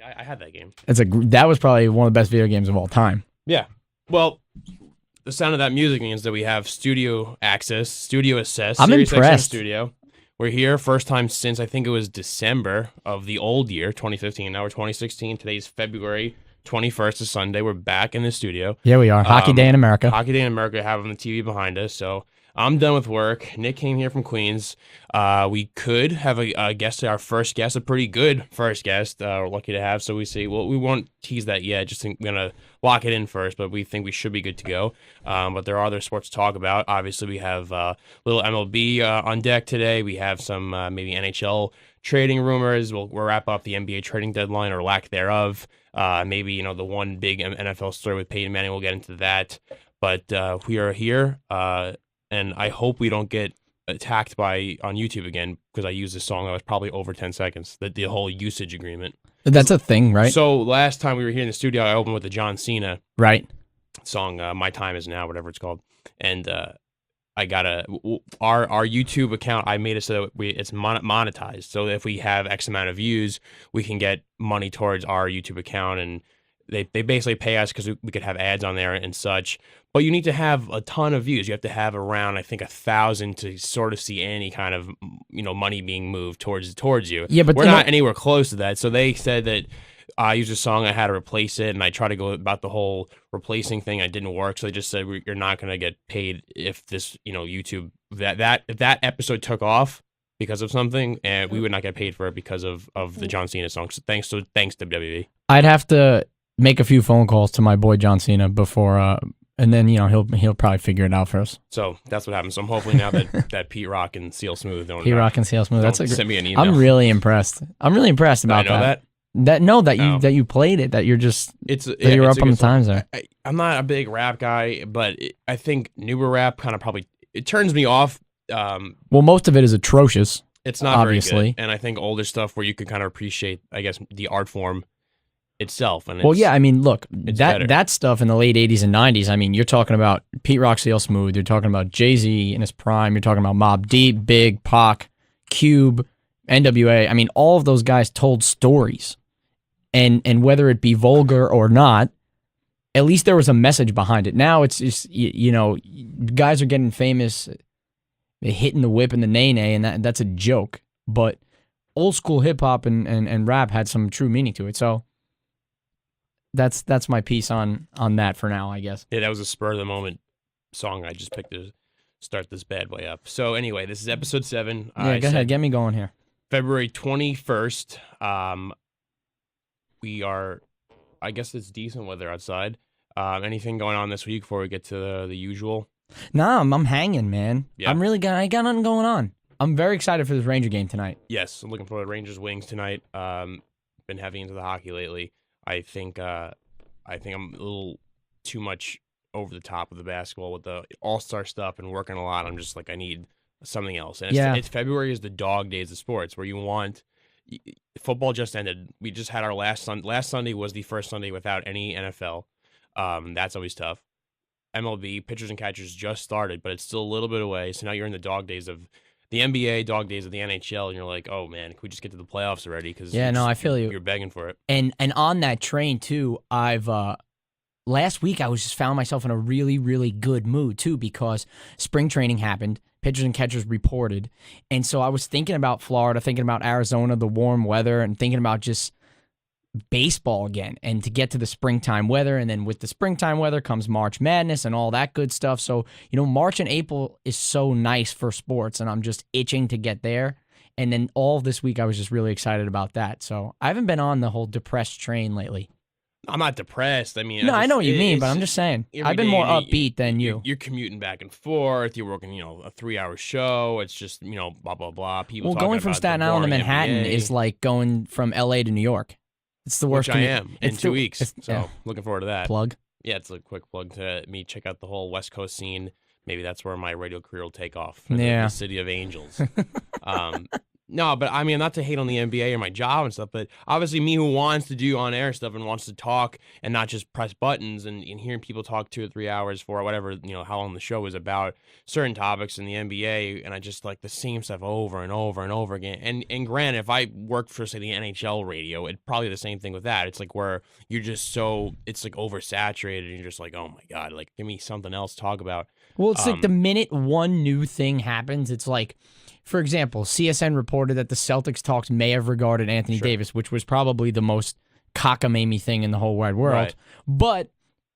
I had that game. That was probably one of the best video games of all time. Yeah. Well, the sound of that music means that we have studio access, studio access. I'm Sirius XM impressed. Studio. We're here, first time since I think it was December of the old year, 2015. Now we're 2016. Today's February 21st, is Sunday. We're back in the studio. Yeah, we are. Hockey Day in America. Hockey Day in America, having the TV behind us. So I'm done with work. Nick came here from Queens. We could have a guest, our first guest, a pretty good first guest. We're lucky to have. So we say, well, we won't tease that yet. Just think we're going to lock it in first, but we think we should be good to go. But there are other sports to talk about. Obviously, we have little MLB on deck today. We have some maybe NHL trading rumors. We'll wrap up the NBA trading deadline or lack thereof. Maybe, the one big NFL story with Peyton Manning. We'll get into that. But we are here. And I hope we don't get attacked on YouTube again because I used this song that was probably over 10 seconds, the whole usage agreement. That's a thing, right? So last time we were here in the studio, I opened with the John Cena song, My Time Is Now, whatever it's called. And I got our YouTube account, I made it so that it's monetized. So if we have X amount of views, we can get money towards our YouTube account. And they basically pay us because we could have ads on there and such. But you need to have a ton of views. You have to have around, I think, 1,000 to sort of see any kind of, money being moved towards you. Yeah, but we're not anywhere close to that. So they said that I used a song, I had to replace it, and I tried to go about the whole replacing thing. It didn't work. So they just said you're not going to get paid if this, YouTube if that episode took off because of something, and we would not get paid for it because of the John Cena song. So thanks WWE. I'd have to make a few phone calls to my boy John Cena before. And then, he'll probably figure it out for us. So that's what happened. So I'm hopefully now that Pete Rock and Seal Smooth don't send me an email. I'm really impressed. About that. That you played it. That you're just you're up on the times there. I'm not a big rap guy, but I think newer rap kind of probably it turns me off. Well, most of it is atrocious. It's not obviously, very good. And I think older stuff where you can kind of appreciate, I guess, the art form itself. And look, that stuff in the late 80s and 90s, you're talking about Pete Rock, CL Smooth, you're talking about Jay-Z in his prime, you're talking about Mobb Deep, Big, Pac, Cube, NWA. All of those guys told stories. And whether it be vulgar or not, at least there was a message behind it. Now it's just, guys are getting famous, hitting the whip and the nay-nay, and that's a joke. But old school hip-hop and rap had some true meaning to it. So that's my piece on that for now, I guess. Yeah, that was a spur of the moment song I just picked to start this bad boy up. So anyway, this is episode 7. Yeah, go ahead, get me going here. February 21st. We are, I guess it's decent weather outside. Anything going on this week before we get to the usual? Nah, I'm hanging, man. Yeah. I ain't got nothing going on. I'm very excited for this Ranger game tonight. Yes, I'm looking for the Rangers Wings tonight. Been heavy into the hockey lately. I think I'm a little too much over the top of the basketball with the all-star stuff and working a lot. I'm just like, I need something else. And it's February is the dog days of sports where you want football just ended. We just had our last Sunday was the first Sunday without any NFL. That's always tough. MLB pitchers and catchers just started, but it's still a little bit away. So now you're in the dog days of the NBA, dog days of the NHL, and you're like, oh man, can we just get to the playoffs already? Because I feel you. You're begging for it. And on that train too, I've last week I was just found myself in a really, really good mood too because spring training happened, pitchers and catchers reported, and so I was thinking about Florida, thinking about Arizona, the warm weather, and thinking about just baseball again and to get to the springtime weather. And then with the springtime weather comes March Madness and all that good stuff. So, March and April is so nice for sports and I'm just itching to get there. And then all this week I was just really excited about that. So I haven't been on the whole depressed train lately. I'm not depressed. I know what you mean, but I'm just saying. I've been more upbeat than you. You're commuting back and forth. You're working, a 3-hour show. It's just, blah, blah, blah. People going from Staten Island to Manhattan is like going from L.A. to New York. It's the worst. Which I am in 2 weeks. So looking forward to that. Plug. Yeah, it's a quick plug to me. Check out the whole West Coast scene. Maybe that's where my radio career will take off. Yeah. The City of Angels. No, but I mean, not to hate on the NBA or my job and stuff, but obviously me who wants to do on-air stuff and wants to talk and not just press buttons and hearing people talk 2 or 3 hours for whatever, how long the show is about certain topics in the NBA, and I just like the same stuff over and over and over again. And granted, if I worked for, say, the NHL radio, it'd probably be the same thing with that. It's like where you're just it's like oversaturated and you're just like, oh my God, like give me something else to talk about. Well, it's like the minute one new thing happens, it's like, for example, CSN reported that the Celtics talks may have regarded Anthony Davis, which was probably the most cockamamie thing in the whole wide world. Right. But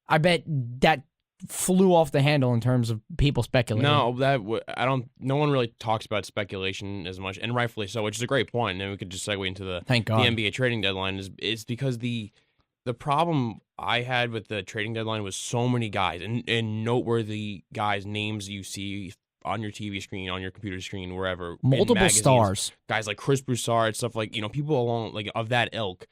I bet that flew off the handle in terms of people speculating. No, no one really talks about speculation as much, and rightfully so, which is a great point. And then we could just segue into the NBA trading deadline is because the problem I had with the trading deadline was so many guys and noteworthy guys, names you see on your TV screen, on your computer screen, wherever. Multiple stars. Guys like Chris Broussard, stuff like, people along, like, of that ilk.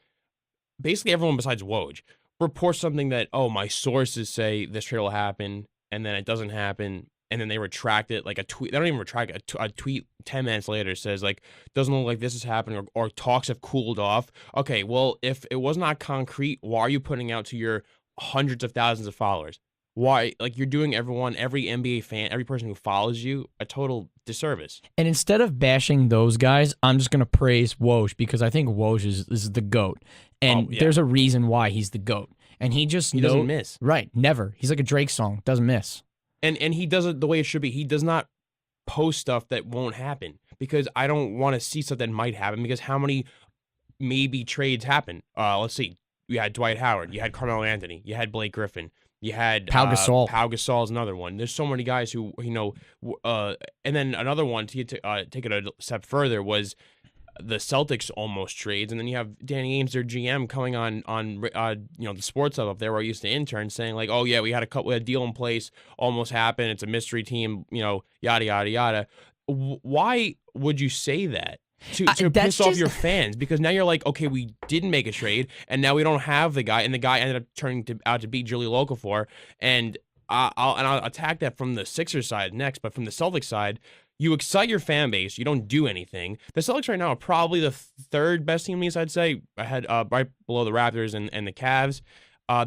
Basically everyone besides Woj reports something that, my sources say this trade will happen, and then it doesn't happen, and then they retract it, like a tweet. They don't even retract it. A tweet 10 minutes later says, like, doesn't look like this is happening, or talks have cooled off. Okay, well, if it was not concrete, why are you putting out to your hundreds of thousands of followers? Why? Like, you're doing every NBA fan, every person who follows you, a total disservice. And instead of bashing those guys, I'm just going to praise Woj, because I think Woj is the GOAT. And there's a reason why he's the GOAT. And he doesn't miss. Right, never. He's like a Drake song, doesn't miss. And he does it the way it should be. He does not post stuff that won't happen, because I don't want to see stuff that might happen, because how many maybe trades happen? Let's see. You had Dwight Howard. You had Carmelo Anthony. You had Blake Griffin. You had Pau Gasol. Pau Gasol is another one. There's so many guys who, and then another one to take it a step further was the Celtics almost trades, and then you have Danny Ainge, their GM, coming on the Sports Hub up there where I used to intern, saying like, oh yeah, we had a deal in place, almost happened. It's a mystery team, yada yada yada. Why would you say that? To piss off your fans, because now you're like, okay, we didn't make a trade, and now we don't have the guy, and the guy ended up turning out to be Julie Okafor, and I'll attack that from the Sixers side next, but from the Celtics side, you excite your fan base, you don't do anything. The Celtics right now are probably the third best team in the East, I'd say, ahead right below the Raptors and the Cavs.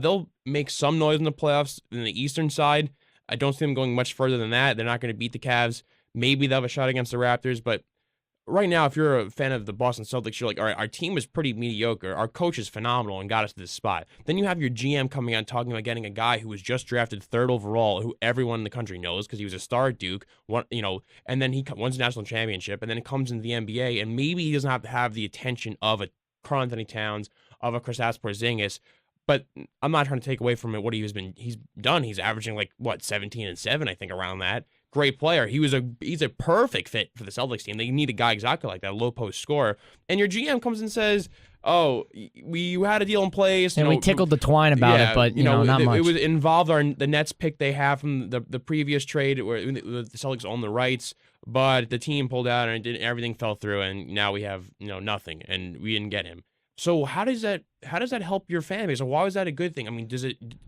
They'll make some noise in the playoffs in the Eastern side. I don't see them going much further than that. They're not going to beat the Cavs. Maybe they'll have a shot against the Raptors, but right now, if you're a fan of the Boston Celtics, you're like, all right, our team is pretty mediocre. Our coach is phenomenal and got us to this spot. Then you have your GM coming out talking about getting a guy who was just drafted 3rd overall, who everyone in the country knows because he was a star at Duke, and then he wins a national championship, and then it comes into the NBA, and maybe he doesn't have to have the attention of a Karl Anthony Towns, of a Kristaps Porzingis, but I'm not trying to take away from it what he's done. He's averaging 17 and 7, I think, around that. Great player. He's a perfect fit for the Celtics team. They need a guy exactly like that, a low post scorer. And your GM comes and says, "Oh, we had a deal in place, and we tickled the twine about it, but not much." It was involved the Nets pick they have from the previous trade where the Celtics own the rights, but the team pulled out and everything fell through, and now we have nothing, and we didn't get him. So how does that help your fan base? Or why is that a good thing? I mean,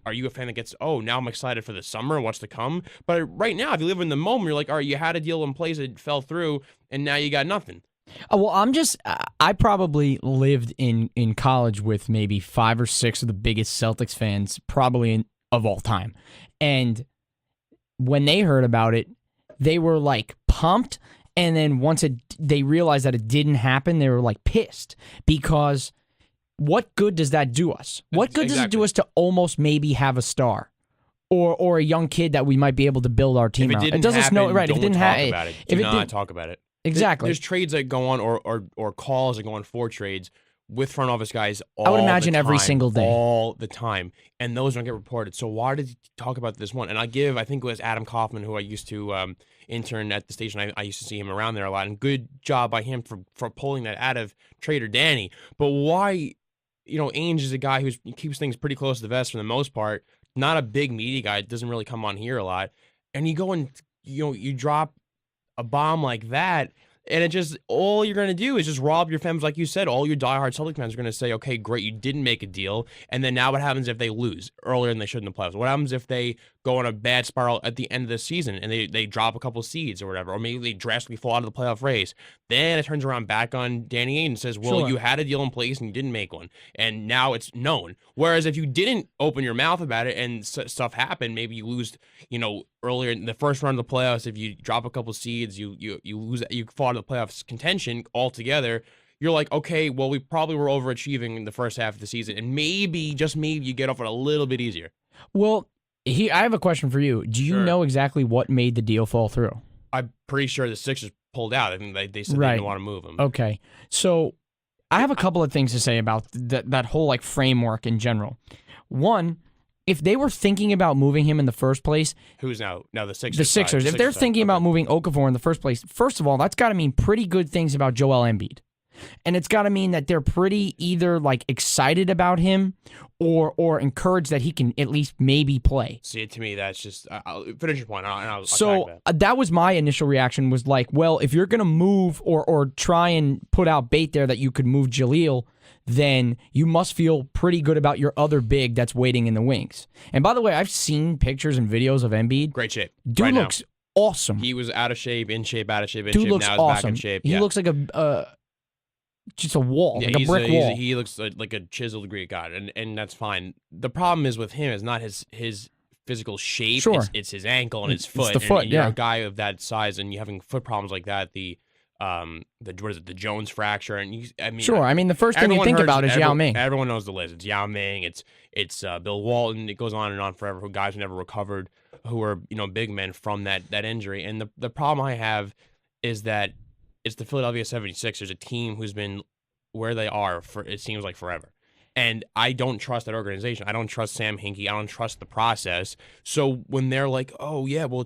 are you a fan that gets, now I'm excited for the summer and what's to come? But right now, if you live in the moment, you're like, all right, you had a deal in place, it fell through, and now you got nothing. Well, I probably lived in college with maybe 5 or 6 of the biggest Celtics fans probably of all time. And when they heard about it, they were like pumped. And then once they realized that it didn't happen, they were like pissed, because what good does that do us? What good does it do us to almost maybe have a star or a young kid that we might be able to build our team around? It doesn't happen, right? If it didn't happen, do not talk about it. Exactly. There's trades that go on or calls that go on for trades with front office guys all I would imagine the time, every single day. All the time. And those don't get reported. So why did he talk about this one? And I think it was Adam Kaufman, who I used to intern at the station. I used to see him around there a lot. And good job by him for pulling that out of Trader Danny. But why, Ainge is a guy who keeps things pretty close to the vest for the most part. Not a big media guy. Doesn't really come on here a lot. And you go and, you drop a bomb like that. And it just, all you're going to do is just rob your fans. Like you said, all your diehard Celtics fans are going to say, okay, great, you didn't make a deal. And then now what happens if they lose earlier than they should in the playoffs? What happens if they go on a bad spiral at the end of the season and they drop a couple seeds or whatever, or maybe they drastically fall out of the playoff race? Then it turns around back on Danny Ainge and says, well, you had a deal in place and you didn't make one. And now it's known. Whereas if you didn't open your mouth about it and stuff happened, maybe you lose, earlier in the first round of the playoffs, if you drop a couple seeds, you lose, you fall out of the playoffs contention altogether. You're like, okay, well, we probably were overachieving in the first half of the season, and maybe, just maybe, you get off it a little bit easier. Well, I have a question for you. Do you know exactly what made the deal fall through? I'm pretty sure the Sixers pulled out. I think they said they didn't want to move him. Okay, so I have a couple of things to say about that whole framework in general. One, if they were thinking about moving him in the first place, who's now the Sixers? The Sixers. If they're thinking about moving Okafor in the first place, first of all, that's got to mean pretty good things about Joel Embiid. And it's got to mean that they're pretty either excited about him or encouraged that he can at least maybe play. See, to me, that's just I'll finish your point. I'll that was my initial reaction, was well, if you're going to move or try and put out bait there that you could move Jaleel, then you must feel pretty good about your other big that's waiting in the wings. And by the way, I've seen pictures and videos of Embiid. Great shape. Dude looks awesome. He was out of shape, in shape, out of shape, in Dude shape. Looks now he's awesome. back in shape. He looks like just a wall, like a brick wall. He looks like a chiseled Greek god, and that's fine. The problem is with him is not his physical shape. Sure. It's his ankle and his foot. It's the foot, and you're a guy of that size, and you having foot problems like that. The Jones fracture, and the first thing you think about is Yao Ming. Everyone knows the list. It's Yao Ming. It's Bill Walton. It goes on and on forever. Who guys who never recovered, who are big men from that injury. And the problem I have is that it's the Philadelphia 76ers, a team who's been where they are for, it seems like, forever. And I don't trust that organization. I don't trust Sam Hinkie. I don't trust the process. So when they're like, oh, yeah, we'll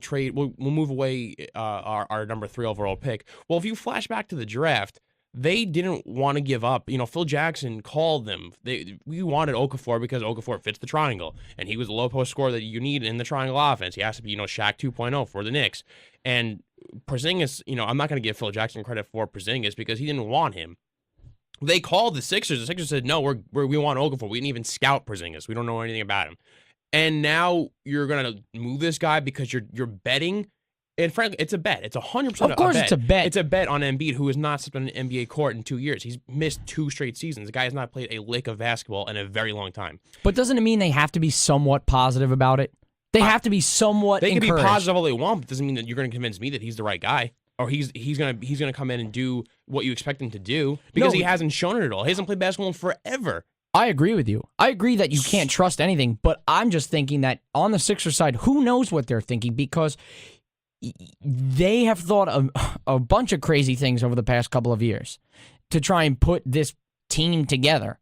move away our number 3 overall pick. Well, if you flash back to the draft, they didn't want to give up. Phil Jackson called them. We wanted Okafor because Okafor fits the triangle, and he was the low post scorer that you need in the triangle offense. He has to be, Shaq 2.0 for the Knicks. And Porzingis, I'm not going to give Phil Jackson credit for Porzingis because he didn't want him. They called the Sixers. The Sixers said, no, we want Okafor. We didn't even scout Porzingis. We don't know anything about him. And now you're going to move this guy because you're betting. And frankly, it's a bet. It's 100% a bet. Of course it's a bet. It's a bet on Embiid, who has not stepped on an NBA court in 2 years. He's missed 2 straight seasons. The guy has not played a lick of basketball in a very long time. But doesn't it mean they have to be somewhat positive about it? They have to be somewhat They can encouraged. be positive all they want, but it doesn't mean that you're going to convince me that he's the right guy. Or he's gonna come in and do what you expect him to do because he hasn't shown it at all. He hasn't played basketball in forever. I agree with you. I agree that you can't trust anything, but I'm just thinking that on the Sixers side, who knows what they're thinking, because they have thought of a bunch of crazy things over the past couple of years to try and put this team together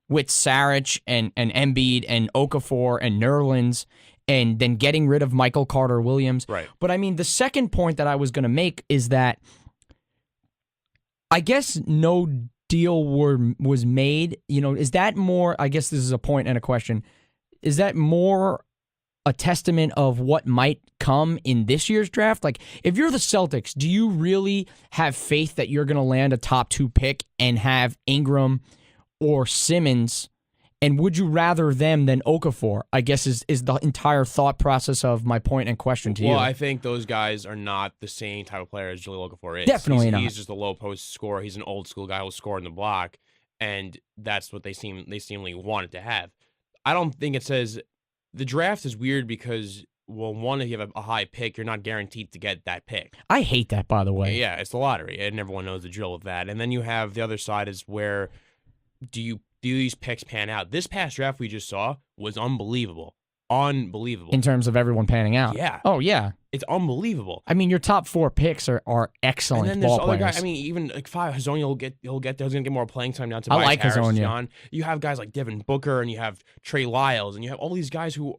with Saric and Embiid and Okafor and Nerlens, and then getting rid of Michael Carter-Williams. Right. But the second point that I was going to make is that I guess no deal was made. Is that more, I guess this is a point and a question, is that more a testament of what might come in this year's draft? Like, if you're the Celtics, do you really have faith that you're going to land a top 2 pick and have Ingram or Simmons? And would you rather them than Okafor, I guess, is the entire thought process of my point and question to you. Well, I think those guys are not the same type of player as Jaleel Okafor is. Definitely not. He's just a low post scorer. He's an old school guy who'll score in the block, and that's what they seemingly wanted to have. I don't think it says the draft is weird because, well, one, if you have a high pick, you're not guaranteed to get that pick. I hate that, by the way. Yeah, it's the lottery, and everyone knows the drill with that. And then you have the other side is where do these picks pan out? This past draft we just saw was unbelievable. Unbelievable. In terms of everyone panning out. Yeah. Oh, yeah. It's unbelievable. Your top 4 picks are excellent and then ball there's other players. guys. Even like 5, Hazonia he'll get there. He's gonna get more playing time now. I like Hazonia. Gone. You have guys like Devin Booker, and you have Trey Lyles, and you have all these guys who,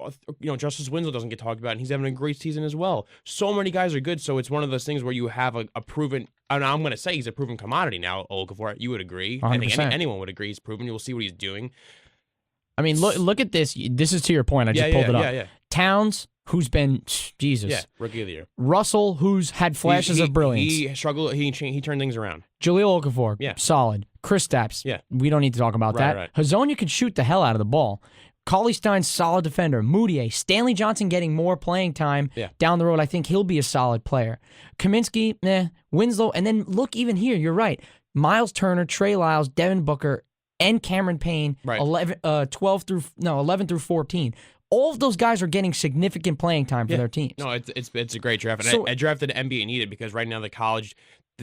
Justice Winslow doesn't get talked about, and he's having a great season as well. So many guys are good. So it's one of those things where you have a proven. And I'm gonna say he's a proven commodity now. Okafor, you would agree. 100%. I think anyone would agree he's proven. You'll see what he's doing. Look at this. This is to your point. I just pulled it up. Yeah. Towns, who's been Jesus. Yeah, rookie of the year. Russell, who's had flashes of brilliance. He struggled. He turned things around. Jahlil Okafor, yeah, solid. Kristaps, yeah. We don't need to talk about that. Right. Hazonia can shoot the hell out of the ball. Cauley Stein's solid defender. Moutier, Stanley Johnson getting more playing time down the road. I think he'll be a solid player. Kaminsky, Winslow, and then look even here. You're right. Miles Turner, Trey Lyles, Devin Booker, and Cameron Payne. Right. 11 through 14. All of those guys are getting significant playing time for their teams. No, it's a great draft, and I drafted the NBA needed because right now the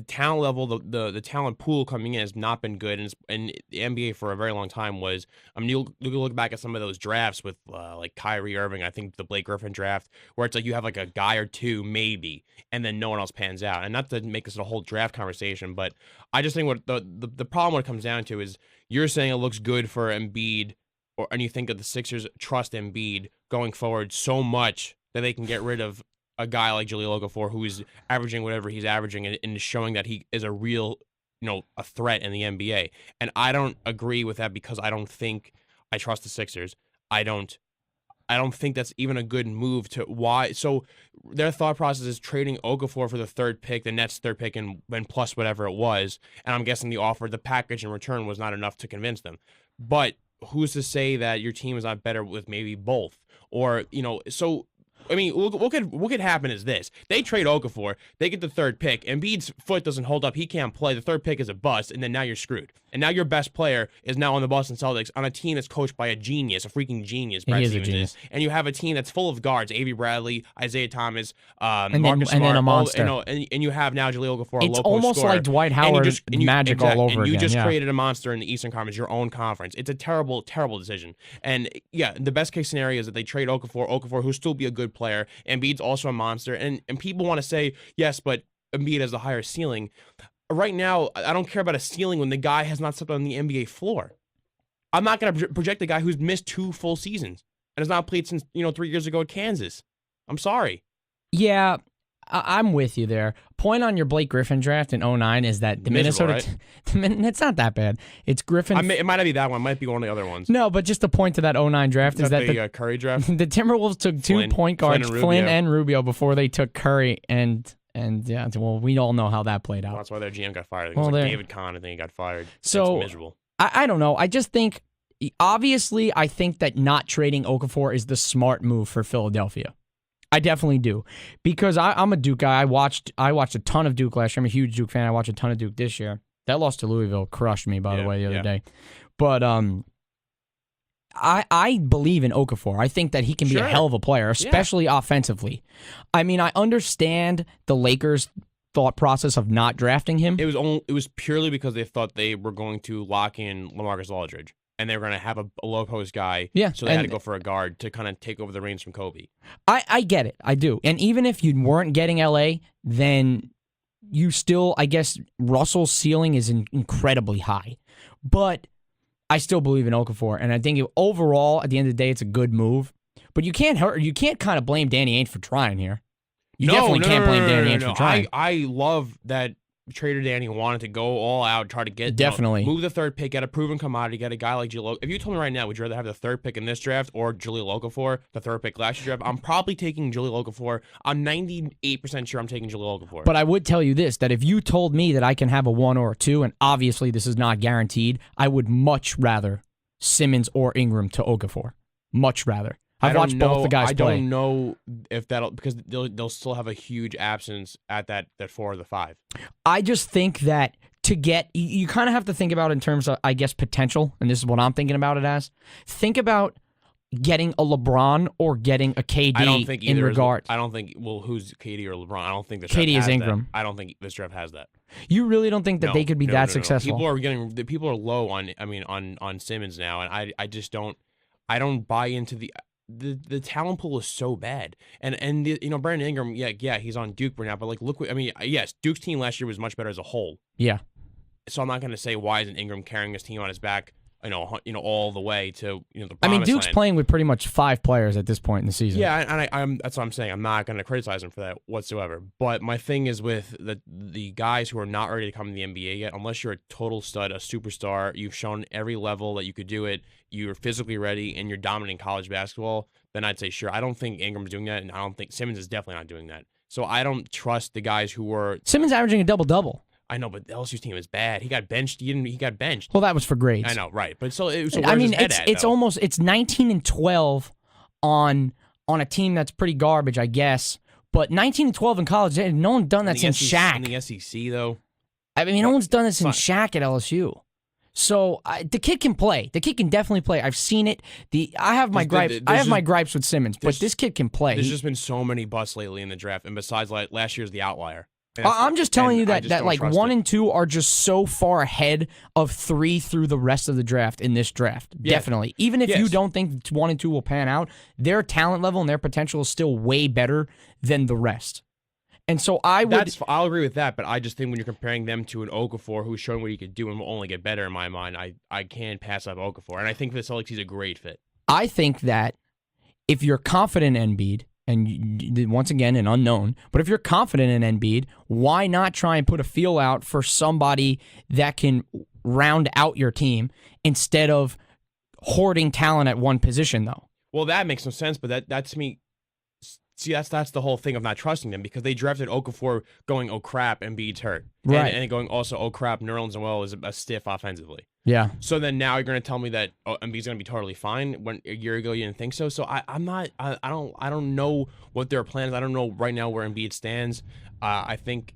talent level, the talent pool coming in has not been good, and the NBA for a very long time was. I mean, you look back at some of those drafts with like Kyrie Irving. I think the Blake Griffin draft, where it's like you have like a guy or two maybe, and then no one else pans out. And not to make this a whole draft conversation, but I just think what the problem what it comes down to is you're saying it looks good for Embiid. And you think that the Sixers trust Embiid going forward so much that they can get rid of a guy like Jahlil Okafor who is averaging whatever he's averaging and showing that he is a real, a threat in the NBA. And I don't agree with that because I don't think I trust the Sixers. I don't think that's even a good move to why. So their thought process is trading Okafor for the third pick, the Nets' third pick, and plus whatever it was. And I'm guessing the package in return was not enough to convince them. But who's to say that your team is not better with maybe both? Or, so, I mean, what could happen is this. They trade Okafor, they get the third pick, Embiid's foot doesn't hold up, he can't play, the third pick is a bust, and then now you're screwed. And now your best player is now on the Boston Celtics on a team that's coached by a genius, a freaking genius. He is a genius. And you have a team that's full of guards, Avery Bradley, Isaiah Thomas, and Marcus Smart, then a monster. And you have now Jahlil Okafor, it's a low post almost scorer. like Dwight Howard magic all over again. And you just created a monster in the Eastern Conference, your own conference. It's a terrible, terrible decision. And yeah, the best case scenario is that they trade Okafor who'll still be a good player. Embiid's also a monster. And people want to say, yes, but Embiid has the higher ceiling. Right now, I don't care about a ceiling when the guy has not stepped on the NBA floor. I'm not going to project a guy who's missed 2 full seasons and has not played since 3 years ago at Kansas. I'm sorry. Yeah, I'm with you there. Point on your Blake Griffin draft in 2009 is that the Miserable, Minnesota... Right? It's not that bad. It's Griffin... It might not be that one. It might be one of the other ones. No, but just the point to that 2009 draft is that the Curry draft? The Timberwolves took 2 point guards, Flynn and Rubio, before they took Curry, and yeah, well, we all know how that played out. Well, that's why their GM got fired. It was like David Kahn, I think he got fired. So, it's miserable. I don't know. I just think, obviously, I think that not trading Okafor is the smart move for Philadelphia. I definitely do, because I'm a Duke guy. I watched a ton of Duke last year. I'm a huge Duke fan. I watched a ton of Duke this year. That loss to Louisville crushed me, by the way, the other day. But I believe in Okafor. I think that he can be a hell of a player, especially offensively. I mean, I understand the Lakers' thought process of not drafting him. It was purely because they thought they were going to lock in LaMarcus Aldridge. And they were going to have a low post guy, so they had to go for a guard to kind of take over the reins from Kobe. I get it, I do. And even if you weren't getting LA, then you still, I guess, Russell's ceiling is incredibly high. But I still believe in Okafor, and I think overall, at the end of the day, it's a good move. But you can't kind of blame Danny Ainge for trying here. You definitely can't blame Danny Ainge for trying. I love that Trader Danny wanted to go all out, try to get move the third pick, get a proven commodity, get a guy like Jahlil. If you told me right now, would you rather have the third pick in this draft or Jahlil Okafor, the third pick last year draft? I'm probably taking Jahlil Okafor. I'm 98% sure I'm taking Jahlil Okafor. But I would tell you this, that if you told me that I can have a 1 or a 2, and obviously this is not guaranteed, I would much rather Simmons or Ingram to Okafor. Much rather. I've watched both the guys play. I don't know if that'll, because they'll still have a huge absence at that 4 or the 5. I just think that to get, you kind of have to think about it in terms of, I guess, potential, and this is what I'm thinking about it as. Think about getting a LeBron or getting a KD I don't think in regard. I don't think, who's KD or LeBron? I don't think this KD draft is has Ingram. That. I don't think this draft has that. You really don't think that they could be that successful? People are low on Simmons now, and I just don't. I don't buy into the talent pool is so bad, and Brandon Ingram, he's on Duke right now, but like look, yes, Duke's team last year was much better as a whole. Yeah. So I'm not going to say why isn't Ingram carrying his team on his back all the way to the I mean, promised Duke's land. playing with pretty much 5 players at this point in the season. Yeah, and I'm that's what I'm saying. I'm not going to criticize him for that whatsoever. But my thing is with the guys who are not ready to come to the NBA yet, unless you're a total stud, a superstar, you've shown every level that you could do it, you're physically ready, and you're dominating college basketball, then I'd say sure. I don't think Ingram's doing that, and I don't think Simmons is definitely not doing that. So I don't trust the guys who were... Simmons averaging a double-double. I know, but the LSU's team is bad. He got benched. He got benched. Well, that was for grades. I know, right? But so where's I mean, his head at, it's though? almost 19-12 on a team that's pretty garbage, I guess. But 19-12 in college, no one's done that since Shaq. In the SEC, though. I mean, no one's done this since Shaq at LSU. So the kid can play. The kid can definitely play. I've seen it. I have my gripes. I have my gripes with Simmons, but this kid can play. There's just been so many busts lately in the draft, and besides, last year's the outlier. I'm just telling you that like 1 and 2 are just so far ahead of 3 through the rest of the draft in this draft. Yeah. Definitely. Even if you don't think 1 and 2 will pan out, their talent level and their potential is still way better than the rest. And so I'll agree with that, but I just think when you're comparing them to an Okafor who's showing what he could do and will only get better in my mind, I can't pass up Okafor. And I think for the Celtics, he's a great fit. I think that if you're confident in Embiid, and once again, an unknown, but if you're confident in Embiid, why not try and put a feel out for somebody that can round out your team instead of hoarding talent at one position, though? Well, that makes no sense, but that to me... See, that's the whole thing of not trusting them because they drafted Okafor going, oh crap, Embiid's hurt. Right. And going also, oh crap, Nerlens Noel is a stiff offensively. Yeah. So then now you're going to tell me that Embiid's going to be totally fine when a year ago you didn't think so. So I don't know what their plan is. I don't know right now where Embiid stands. I think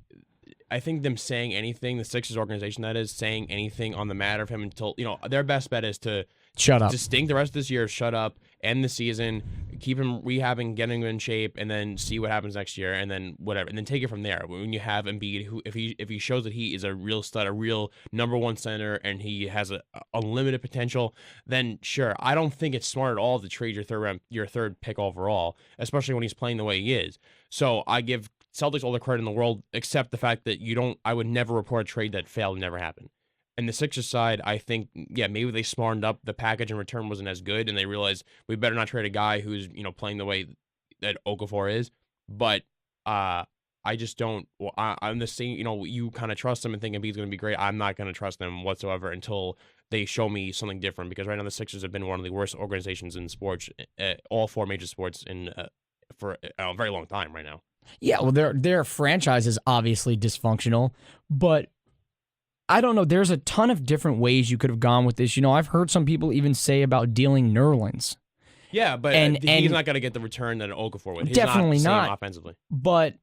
them saying anything, the Sixers organization that is, saying anything on the matter of him until, their best bet is to shut up. To stink the rest of this year, shut up, end the season, keep him rehabbing, getting him in shape, and then see what happens next year, and then whatever, and then take it from there. When you have Embiid, who if he shows that he is a real stud, a real number one center, and he has a unlimited potential, then sure. I don't think it's smart at all to trade your third pick overall, especially when he's playing the way he is. So I give Celtics all the credit in the world, except the fact that I would never report a trade that failed, never happened. And the Sixers side, I think, maybe they smartened up. The package in return wasn't as good, and they realized we better not trade a guy who's, playing the way that Okafor is. But I just don't. Well, I'm the same. You kind of trust him and think he's going to be great. I'm not going to trust them whatsoever until they show me something different. Because right now the Sixers have been one of the worst organizations in sports, all 4 major sports, for a very long time right now. Yeah, well, their franchise is obviously dysfunctional, but I don't know. There's a ton of different ways you could have gone with this. I've heard some people even say about dealing Nerlens. Yeah, but he's not going to get the return that an Okafor would. He's definitely not offensively. But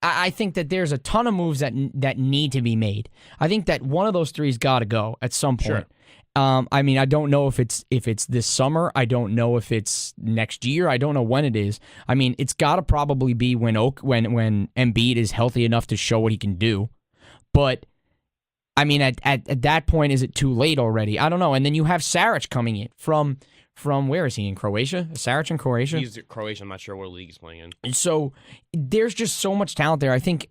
I think that there's a ton of moves that need to be made. I think that one of those 3's got to go at some point. Sure. I mean, I don't know if it's this summer. I don't know if it's next year. I don't know when it is. I mean, it's got to probably be when Embiid is healthy enough to show what he can do. But I mean, at that point, is it too late already? I don't know. And then you have Saric coming in from where is he, in Croatia? Saric in Croatia? He's Croatian. I'm not sure what league he's playing in. So there's just so much talent there. I think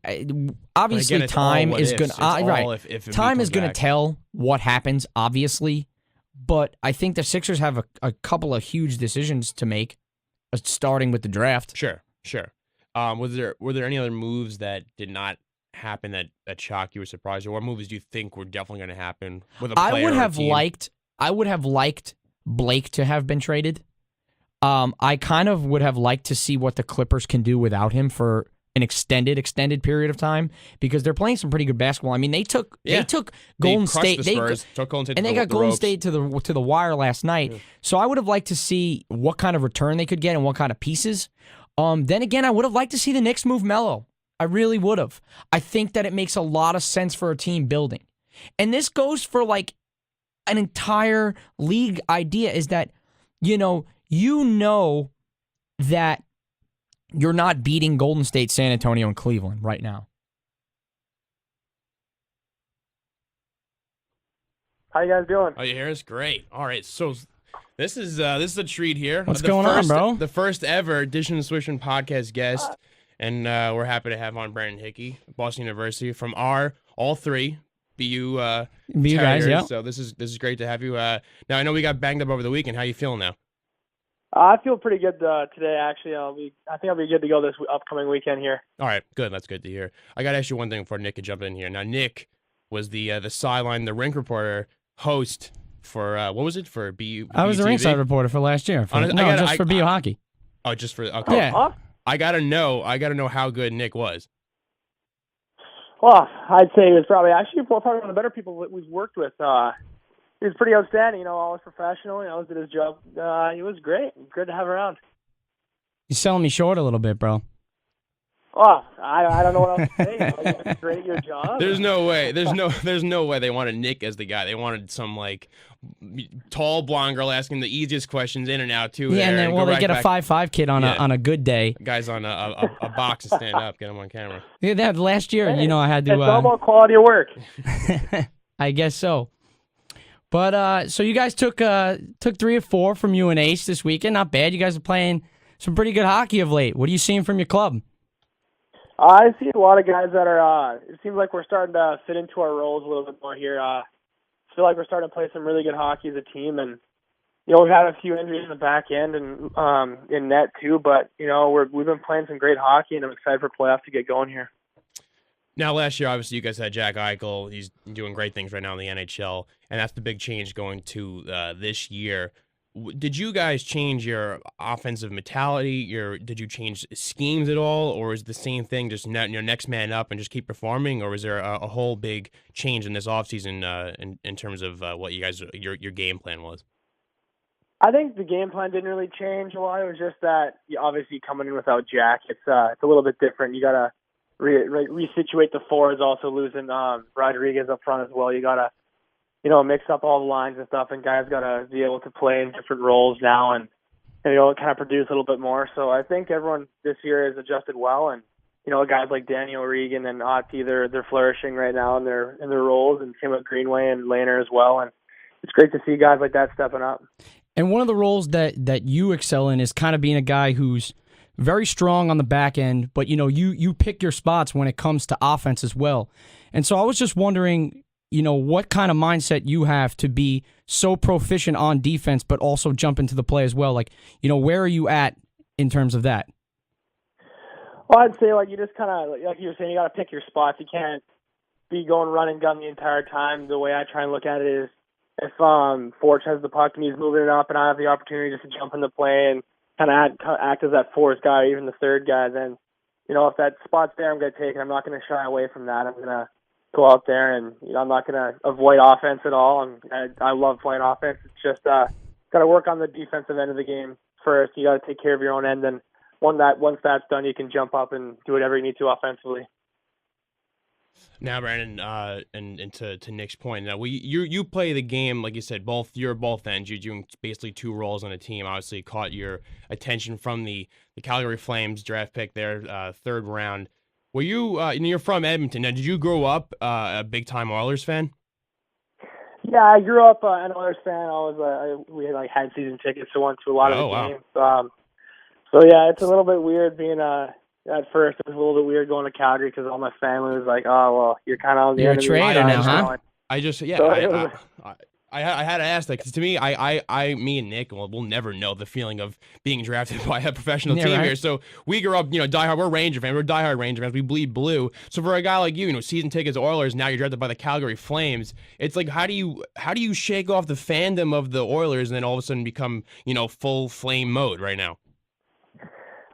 obviously again, time is going to time is going to tell what happens. Obviously, but I think the Sixers have a couple of huge decisions to make, starting with the draft. Sure. Were there any other moves that did not happen that shocked you or surprised you? What moves do you think were definitely going to happen with a player? I would have liked Blake to have been traded. I kind of would have liked to see what the Clippers can do without him for an extended period of time, because they're playing some pretty good basketball. I mean, they took Golden State, they got Golden State to the wire last night. Yeah. So I would have liked to see what kind of return they could get and what kind of pieces. Then again, I would have liked to see the Knicks move Melo. I really would have. I think that it makes a lot of sense for a team building. And this goes for like an entire league idea, is that, you know that you're not beating Golden State, San Antonio, and Cleveland right now. How you guys doing? Oh, you hear us? Great. All right, so this is a treat here. What's going on, bro? The first ever Edition of Swishman podcast guest. And we're happy to have on Brandon Hickey, Boston University, from all three BU BU guys, yeah. So this is great to have you. Now I know we got banged up over the weekend. How you feeling now? I feel pretty good today. Actually, I think I'll be good to go this upcoming weekend here. All right, good. That's good to hear. I got to ask you one thing before Nick can jump in here. Now, Nick was the sideline, the rink reporter, host for what was it for BU? I was the ringside reporter for last year. Just for BU hockey. Oh, just for okay. Yeah. I gotta know how good Nick was. Well, I'd say he was probably one of the better people that we've worked with. He was pretty outstanding, always professional. Did his job. He was great. Good to have around. You're selling me short a little bit, bro. Oh, I don't know what else to say. You have great at your job. There's no way. There's no way they wanted Nick as the guy. They wanted some tall blonde girl asking the easiest questions in and out too. Yeah, and then they get a 5'5" kid on a good day. Guys on a box and stand up, get him on camera. Yeah, that last year, I had to. It's all about quality of work. I guess so. But so you guys took 3 or 4 from UNH this weekend. Not bad. You guys are playing some pretty good hockey of late. What are you seeing from your club? I see a lot of guys that are. It seems like we're starting to fit into our roles a little bit more here. I feel like we're starting to play some really good hockey as a team, and we've had a few injuries in the back end and in net too. But we've been playing some great hockey, and I'm excited for playoffs to get going here. Now, last year, obviously, you guys had Jack Eichel. He's doing great things right now in the NHL, and that's the big change going to this year. Did you guys change your offensive mentality? Did you change schemes at all, or is it the same thing, just next man up and just keep performing, or is there a whole big change in this offseason in terms of what you guys your game plan was? I think the game plan didn't really change a lot. It was just that obviously coming in without Jack, it's a little bit different. You gotta resituate the forwards, also losing Rodriguez up front as well. You gotta mix up all the lines and stuff, and guys got to be able to play in different roles now and kind of produce a little bit more. So I think everyone this year has adjusted well, and guys like Daniel Regan and Otti, they're flourishing right now in their roles, and same with Greenway and Lehner as well. And it's great to see guys like that stepping up. And one of the roles that you excel in is kind of being a guy who's very strong on the back end, but you pick your spots when it comes to offense as well. And so I was just wondering, what kind of mindset you have to be so proficient on defense, but also jump into the play as well. Where are you at in terms of that? Well, I'd say you just kind of, like you were saying, you got to pick your spots. You can't be going run and gun the entire time. The way I try and look at it is if Forge has the puck and he's moving it up and I have the opportunity just to jump in the play and kind of act as that fourth guy or even the third guy, then, if that spot's there, I'm going to take it. I'm not going to shy away from that. I'm going to go out there and I'm not going to avoid offense at all. I love playing offense. It's just got to work on the defensive end of the game first. You got to take care of your own end, and once that's done, you can jump up and do whatever you need to offensively. Now, Brandon, and to Nick's point, now you play the game like you said. You're both ends. You're doing basically 2 roles on a team. Obviously, caught your attention from the Calgary Flames draft pick there, 3rd round. Were you? You're from Edmonton. Now, did you grow up a big-time Oilers fan? Yeah, I grew up an Oilers fan. We had season tickets, so went to a lot of the games. So yeah, it's a little bit weird being at first. It was a little bit weird going to Calgary because all my family was like, "Oh, well, you're kind of on the you're end a trader now, huh?" I had to ask that because to me, me and Nick, we'll never know the feeling of being drafted by a professional team here. So we grew up, diehard. We're Ranger fans. We're diehard Ranger fans. We bleed blue. So for a guy like you, season tickets Oilers. Now you're drafted by the Calgary Flames. It's like how do you shake off the fandom of the Oilers and then all of a sudden become full Flame mode right now?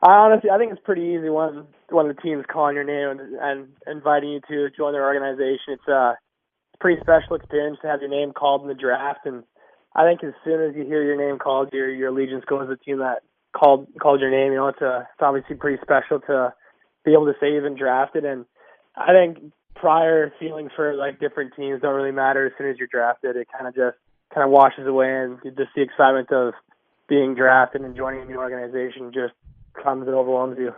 I think it's pretty easy when the team's calling your name and inviting you to join their organization. It's a pretty special experience to have your name called in the draft, and I think as soon as you hear your name called, your allegiance goes to the team that called your name. It's obviously pretty special to be able to say you've been drafted, and I think prior feelings for different teams don't really matter as soon as you're drafted. It kind of washes away, and just the excitement of being drafted and joining a new organization just comes and overwhelms you.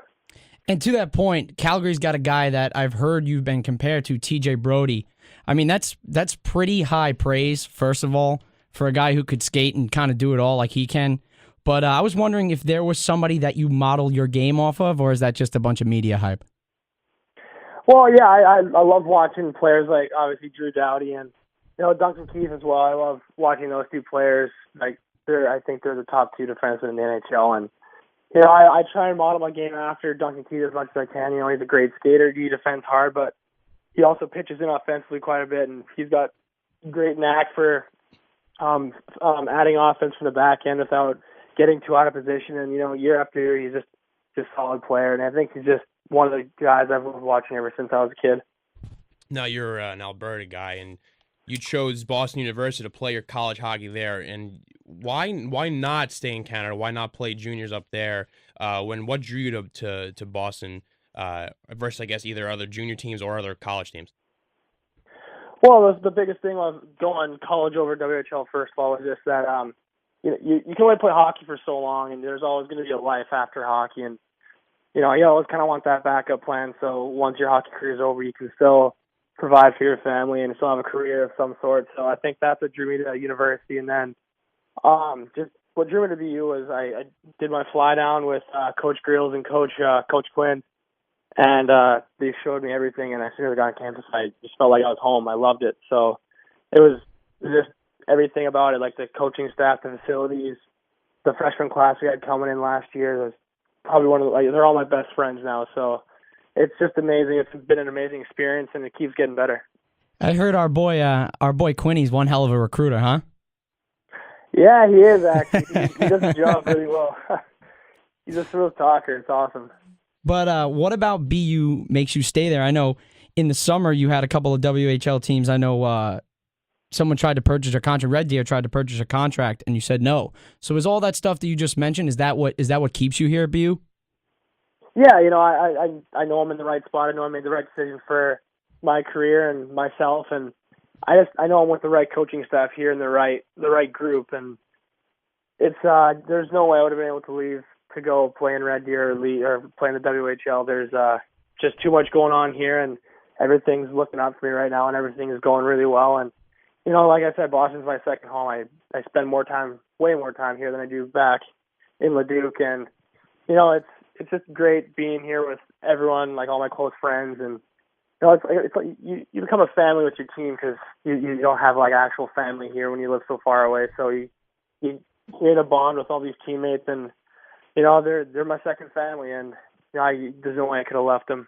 And to that point, Calgary's got a guy that I've heard you've been compared to, TJ Brody. I mean, that's pretty high praise, first of all, for a guy who could skate and kind of do it all like he can. But I was wondering if there was somebody that you model your game off of, or is that just a bunch of media hype? Well, yeah, I love watching players like obviously Drew Doughty and Duncan Keith as well. I love watching those two players. Like I think they're the top two defensemen in the NHL, and I try and model my game after Duncan Keith as much as I can. He's a great skater. He defends hard, but he also pitches in offensively quite a bit, and he's got great knack for adding offense from the back end without getting too out of position. And year after year, he's just a solid player, and I think he's just one of the guys I've loved watching ever since I was a kid. Now you're an Alberta guy, and you chose Boston University to play your college hockey there. And why not stay in Canada? Why not play juniors up there? What drew you to Boston versus, I guess, either other junior teams or other college teams? Well, the biggest thing was going college over WHL. First of all, was just that you can only play hockey for so long, and there's always going to be a life after hockey, and you always kind of want that backup plan. So once your hockey career is over, you can still provide for your family and still have a career of some sort. So I think that's what drew me to university. And then just what drew me to BU was I did my fly down with Coach Grills and Coach Quinn, and they showed me everything. And as soon as I got on campus, I just felt like I was home. I loved it. So it was just everything about it, like the coaching staff, the facilities, the freshman class we had coming in last year. Was probably they're all my best friends now. So it's just amazing. It's been an amazing experience, and it keeps getting better. I heard our boy Quinny's one hell of a recruiter, huh? Yeah, he is actually. He does the job really well. He's a smooth talker. It's awesome. But what about BU makes you stay there? I know in the summer you had a couple of WHL teams. I know someone tried to purchase a contract. Red Deer tried to purchase a contract, and you said no. So is all that stuff that you just mentioned, is that what keeps you here at BU? Yeah, I know I'm in the right spot. I know I made the right decision for my career and myself, and I know I'm with the right coaching staff here and the right group, and it's there's no way I would have been able to leave to go play in Red Deer or play in the WHL. There's just too much going on here, and everything's looking up for me right now, and everything is going really well. And like I said, Boston's my second home. I spend way more time here than I do back in Leduc, and it's just great being here with everyone, like all my close friends, and it's like you become a family with your team because you don't have like actual family here when you live so far away. So you create a bond with all these teammates, and they're my second family, and there's no way I could have left them.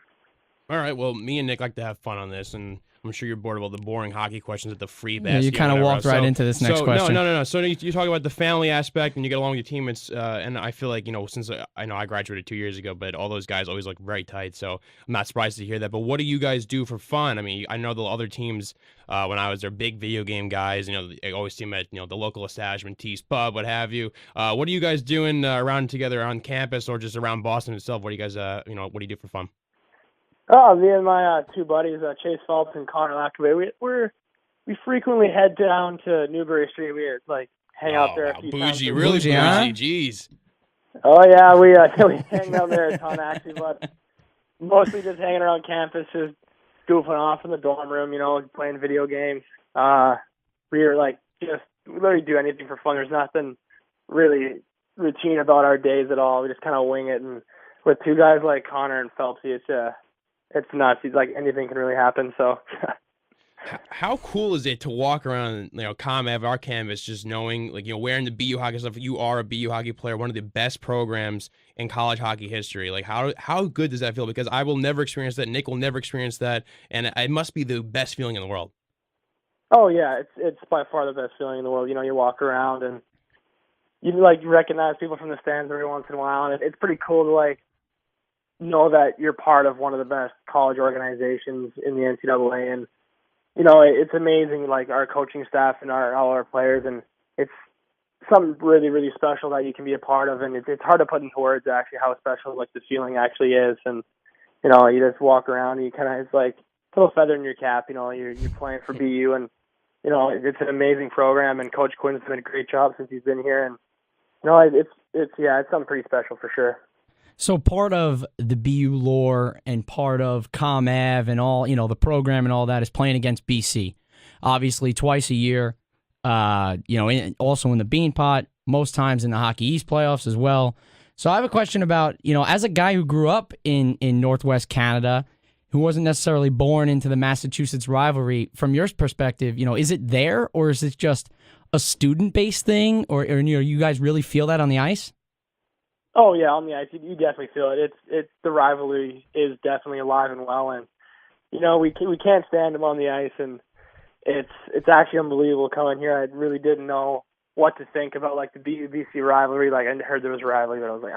All right, well, me and Nick like to have fun on this, and I'm sure you're bored of all the boring hockey questions at the free basket. Yeah, you kind of walked right into this next question. No. So you talk about the family aspect, and you get along with your teammates, and I feel like, since I know I graduated 2 years ago, but all those guys always look very tight, so I'm not surprised to hear that. But what do you guys do for fun? I mean, I know the other teams, when I was their big video game guys, they always see them at, the local establishment, T's Pub, what have you. What are you guys doing around together on campus or just around Boston itself? What do you guys, what do you do for fun? Oh, me and my two buddies, Chase Phelps and Connor Lackaway, we frequently head down to Newbury Street. We hang out there a few times. Really bougie, huh? Jeez. Oh yeah, we hang out there a ton actually, but mostly just hanging around campus, just goofing off in the dorm room, playing video games. We literally do anything for fun. There's nothing really routine about our days at all. We just kind of wing it, and with two guys like Connor and Phelps, it's nuts. He's like anything can really happen. So, how cool is it to walk around, ComEv, our campus, just knowing, wearing the BU hockey stuff? You are a BU hockey player, one of the best programs in college hockey history. Like, how good does that feel? Because I will never experience that. Nick will never experience that, and it must be the best feeling in the world. Oh yeah, it's by far the best feeling in the world. You walk around and you recognize people from the stands every once in a while, and it's pretty cool to know that you're part of one of the best college organizations in the NCAA, and it's amazing, our coaching staff and all our players, and it's something really, really special that you can be a part of, and it's hard to put into words actually how special the feeling actually is. And you just walk around and you kind of, it's like a little feather in your cap. You're playing for BU, and it's an amazing program, and Coach Quinn's done a great job since he's been here, and it's something pretty special for sure. So part of the BU lore and part of ComEv and all, the program and all that is playing against BC. Obviously, twice a year, also in the Beanpot, most times in the Hockey East playoffs as well. So I have a question about, as a guy who grew up in Northwest Canada, who wasn't necessarily born into the Massachusetts rivalry. From your perspective, is it there, or is it just a student-based thing, or you guys really feel that on the ice? Oh yeah, on the ice, you definitely feel it. It's the rivalry is definitely alive and well, and we can't stand them on the ice, and it's actually unbelievable coming here. I really didn't know what to think about like the BC rivalry. Like I heard there was a rivalry, but I was like,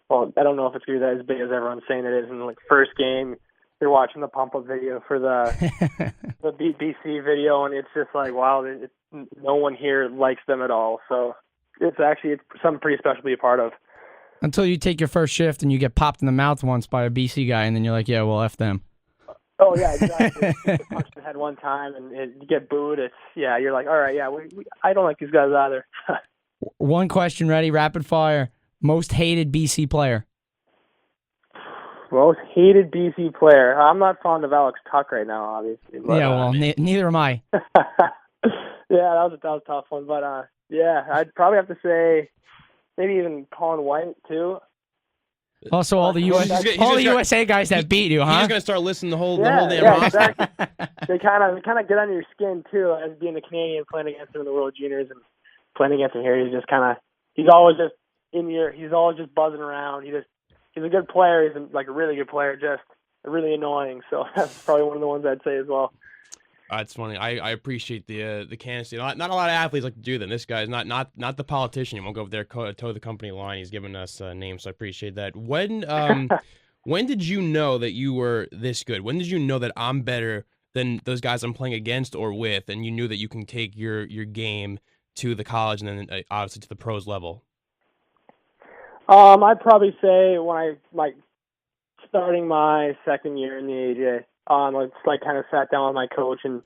well, I don't know if it's gonna be as big as everyone's saying it is. And like first game, you're watching the pump up video for the the BC video, and it's just like wow, no one here likes them at all. So it's something pretty special to be a part of. Until you take your first shift and you get popped in the mouth once by a BC guy, and then you're like, yeah, well, F them. Oh, yeah, exactly. You get punched in the head one time and you get booed. You're like, all right, yeah, I don't like these guys either. One question, ready? Rapid fire. Most hated BC player? Most hated BC player? I'm not fond of Alex Tuck right now, obviously. But, yeah, well, neither am I. Yeah, that was a tough one. But, yeah, I'd probably have to say maybe even Colin White, too. Also, all the USA guys that beat you, huh? He's just gonna start listening the whole damn roster. Exactly. They kind of get under your skin too, as being a Canadian playing against him in the World Juniors and playing against him here. He's always just he's always just buzzing around. He's a good player. He's like a really good player, just really annoying. So that's probably one of the ones I'd say as well. It's funny. I appreciate the candidacy. Not a lot of athletes like to do them. This guy's not the politician. He won't go over there toe the company line. He's giving us names, so I appreciate that. When when did you know that you were this good? When did you know that I'm better than those guys I'm playing against or with, and you knew that you can take your game to the college and then obviously to the pros level? I'd probably say when I starting my second year in the AJ. I kind of sat down with my coach and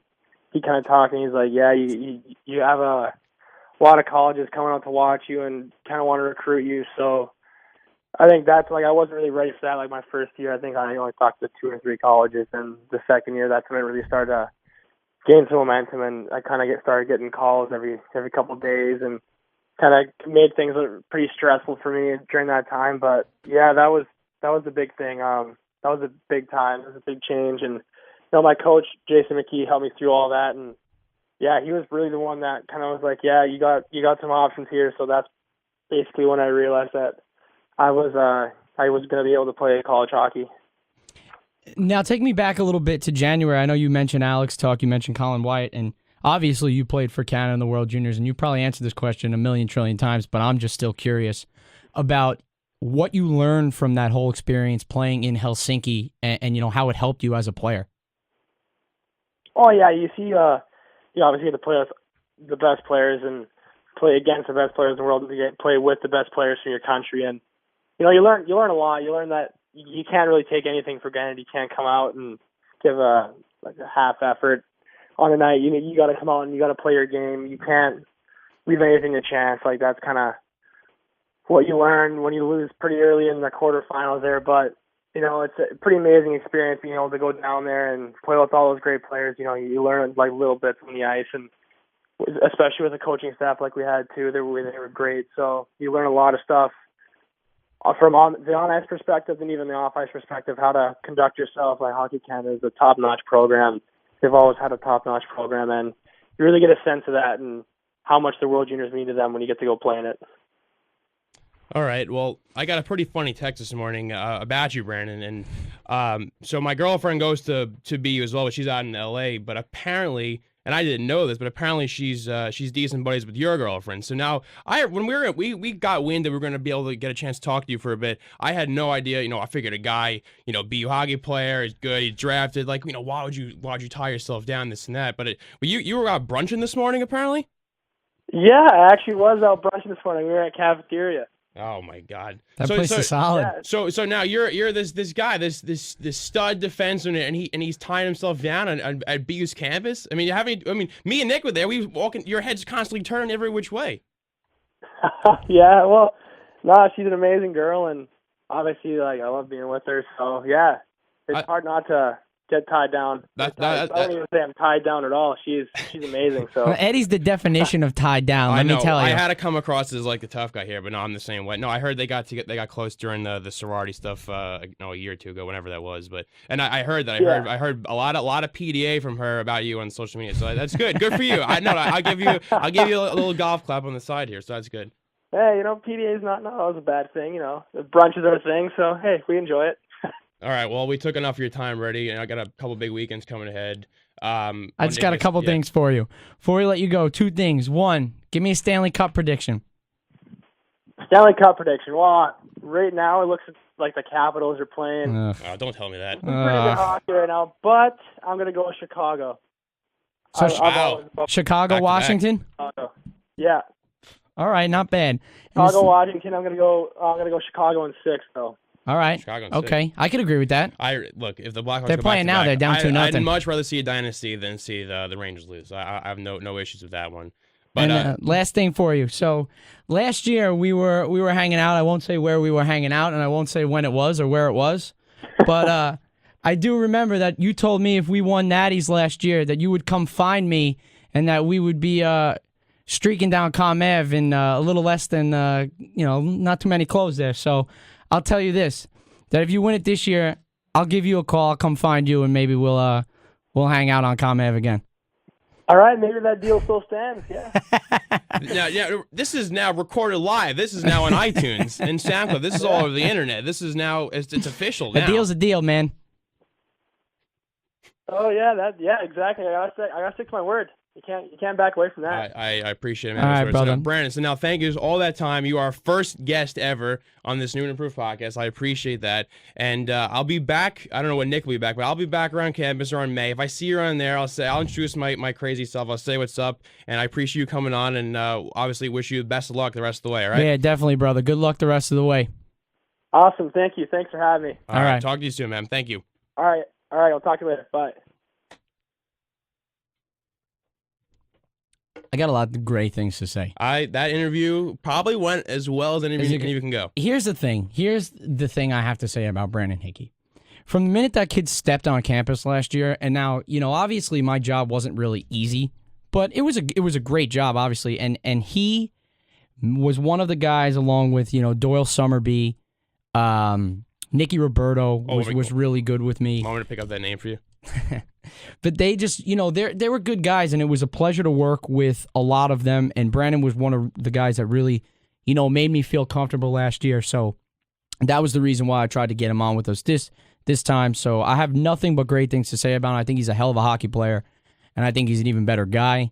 he kind of talked and he's like, yeah, you have a lot of colleges coming out to watch you and kind of want to recruit you. So I think that's I wasn't really ready for that. Like my first year, I think I only talked to 2 or 3 colleges, and the second year, that's when it really started to gain some momentum, and I kind of started getting calls every couple of days, and kind of made things pretty stressful for me during that time. But yeah, that was a big thing. That was a big time. It was a big change. And, my coach, Jason McKee, helped me through all that. And, yeah, he was really the one that kind of was like, yeah, you got some options here. So that's basically when I realized that I was going to be able to play college hockey. Now, take me back a little bit to January. I know you mentioned Alex Tuck, you mentioned Colin White, and obviously you played for Canada in the World Juniors, and you probably answered this question a million trillion times, but I'm just still curious about what you learned from that whole experience playing in Helsinki and how it helped you as a player. Oh, yeah, you see, you obviously get to play with the best players and play against the best players in the world, and you play with the best players from your country, and, you learn a lot. You learn that you can't really take anything for granted. You can't come out and give a half effort on a night. You got to come out and you got to play your game. You can't leave anything to chance. That's kind of what you learn when you lose pretty early in the quarterfinals there. But it's a pretty amazing experience being able to go down there and play with all those great players. You learn little bits on the ice, and especially with the coaching staff like we had too. They were great. So you learn a lot of stuff from the on-ice perspective and even the off-ice perspective, how to conduct yourself. Hockey Canada is a top-notch program. They've always had a top-notch program, and you really get a sense of that and how much the World Juniors mean to them when you get to go play in it. All right. Well, I got a pretty funny text this morning about you, Brandon, and so my girlfriend goes to BU as well, but she's out in LA. But apparently, and I didn't know this, but apparently she's decent buddies with your girlfriend. So now when we got wind that we were going to be able to get a chance to talk to you for a bit, I had no idea. I figured a guy, BU hockey player, is good, he's drafted. Why would you tie yourself down, this and that? But you were out brunching this morning, apparently. Yeah, I actually was out brunching this morning. We were at cafeteria. Oh my God, that place is solid. Yeah. So now you're this guy, this stud defenseman, and he's tying himself down at BU's campus. I mean, me and Nick were there. We walking. Your head's constantly turning every which way. Yeah, well, she's an amazing girl, and obviously, I love being with her. So yeah, it's hard not to get tied down. I don't even say I'm tied down at all. She's amazing. So well, Eddie's the definition of tied down. Let me tell you. I had to come across as like the tough guy here, but no, I'm the same way. No, I heard they got close during the sorority stuff. A year or two ago, whenever that was. But I heard a lot of PDA from her about you on social media. So that's good. Good for you. I'll give you a little golf clap on the side here. So that's good. Hey, PDA is not always a bad thing. The brunch is our thing. So hey, we enjoy it. All right, well, we took enough of your time already, and I got a couple big weekends coming ahead. I just got a couple things for you. Before we let you go, 2 things. 1, give me a Stanley Cup prediction. Stanley Cup prediction. Well, right now it looks like the Capitals are playing. Oh, don't tell me that. Pretty good hockey right now, but I'm going to go with Chicago. So Chicago, Washington? Chicago. Yeah. All right, not bad. Chicago, Washington. I'm gonna go Chicago in 6 though. All right. Okay, I could agree with that. Look, if the Blackhawks they're playing now, they're down 2-0. I'd much rather see a dynasty than see the Rangers lose. I have no issues with that one. But and, last thing for you. So last year we were hanging out. I won't say where we were hanging out, and I won't say when it was or where it was. But I do remember that you told me if we won Natties last year that you would come find me and that we would be streaking down Com Ave in a little less than not too many clothes there. So I'll tell you this, that if you win it this year, I'll give you a call, I'll come find you, and maybe we'll hang out on Com Ave again. All right, maybe that deal still stands, yeah. Yeah, this is now recorded live. This is now on iTunes and SoundCloud. This is all over the internet. This is now, it's official now. A deal's a deal, man. Oh, yeah, exactly. I gotta stick to my word. You can't back away from that. I appreciate it, man. All right, brother. Brandon, so now thank you all that time. You are our first guest ever on this New and Improved podcast. I appreciate that. And I'll be back. I don't know when Nick will be back, but I'll be back around campus around May. If I see you around there, I'll introduce my crazy self. I'll say what's up. And I appreciate you coming on, and obviously wish you the best of luck the rest of the way, all right? Yeah, definitely, brother. Good luck the rest of the way. Awesome. Thank you. Thanks for having me. All right. Talk to you soon, man. Thank you. All right. I'll talk to you later. Bye. I got a lot of great things to say. That interview probably went as well as any interview can go. Here's the thing I have to say about Brandon Hickey. From the minute that kid stepped on campus last year, and now, obviously my job wasn't really easy, but it was a great job, obviously, and he was one of the guys along with, Doyle Summerby, Nicky Roberto was really good with me. Want me to pick up that name for you? But they just, they were good guys, and it was a pleasure to work with a lot of them. And Brandon was one of the guys that really, made me feel comfortable last year. So that was the reason why I tried to get him on with us this time. So I have nothing but great things to say about him. I think he's a hell of a hockey player, and I think he's an even better guy.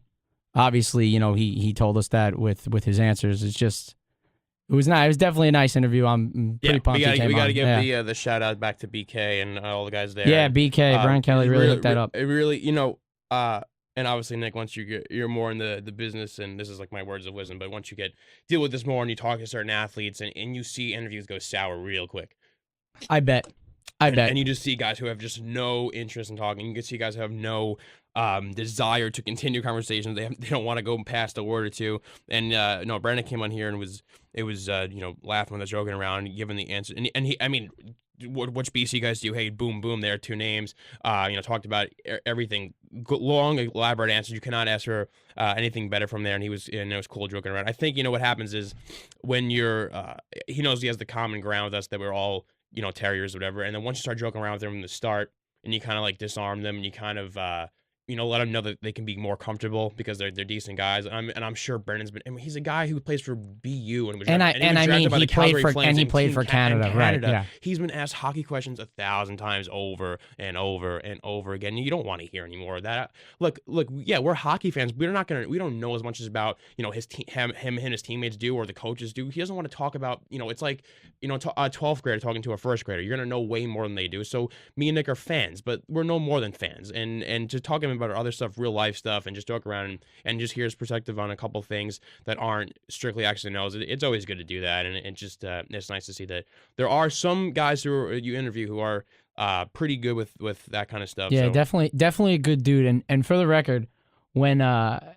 Obviously, he told us that with his answers. It's just, it was nice. It was definitely a nice interview. I'm pretty pumped. We got to give the shout out back to BK and all the guys there. Yeah, BK, Brian Kelly really looked that up. It really, and obviously, Nick, once you're more in the business, and this is like my words of wisdom, but once you deal with this more and you talk to certain athletes and you see interviews go sour real quick. I bet. And you just see guys who have just no interest in talking. You can see guys who have no desire to continue conversations. They don't want to go past a word or two. And Brandon came on here and was laughing with us, joking around, and giving the answer. And he, I mean, which BC guys do? Hey, boom, boom. There are 2 names. Talked about everything. Long, elaborate answers. You cannot ask for anything better from there. And it was cool joking around. I think what happens is when you're, he knows he has the common ground with us that we're all terriers or whatever. And then once you start joking around with them from the start, and you kind of like disarm them, and you kind of let them know that they can be more comfortable because they're decent guys. And I'm sure Brandon's been. I mean, he's a guy who plays for BU and was he played for Canada, right? Yeah. He's been asked hockey questions 1,000 times over and over and over again. You don't want to hear any more of that. Look. Yeah, we're hockey fans. We don't know as much as about his him and his teammates do or the coaches do. He doesn't want to talk about it's like a 12th grader talking to a first grader. You're gonna know way more than they do. So me and Nick are fans, but we're no more than fans. And to talk about other stuff, real life stuff, and just joke around and just hear his perspective on a couple things that aren't strictly actually knows. It's always good to do that, and it just it's nice to see that there are some guys who you interview who are pretty good with that kind of stuff. Yeah, so. definitely a good dude. And for the record, when for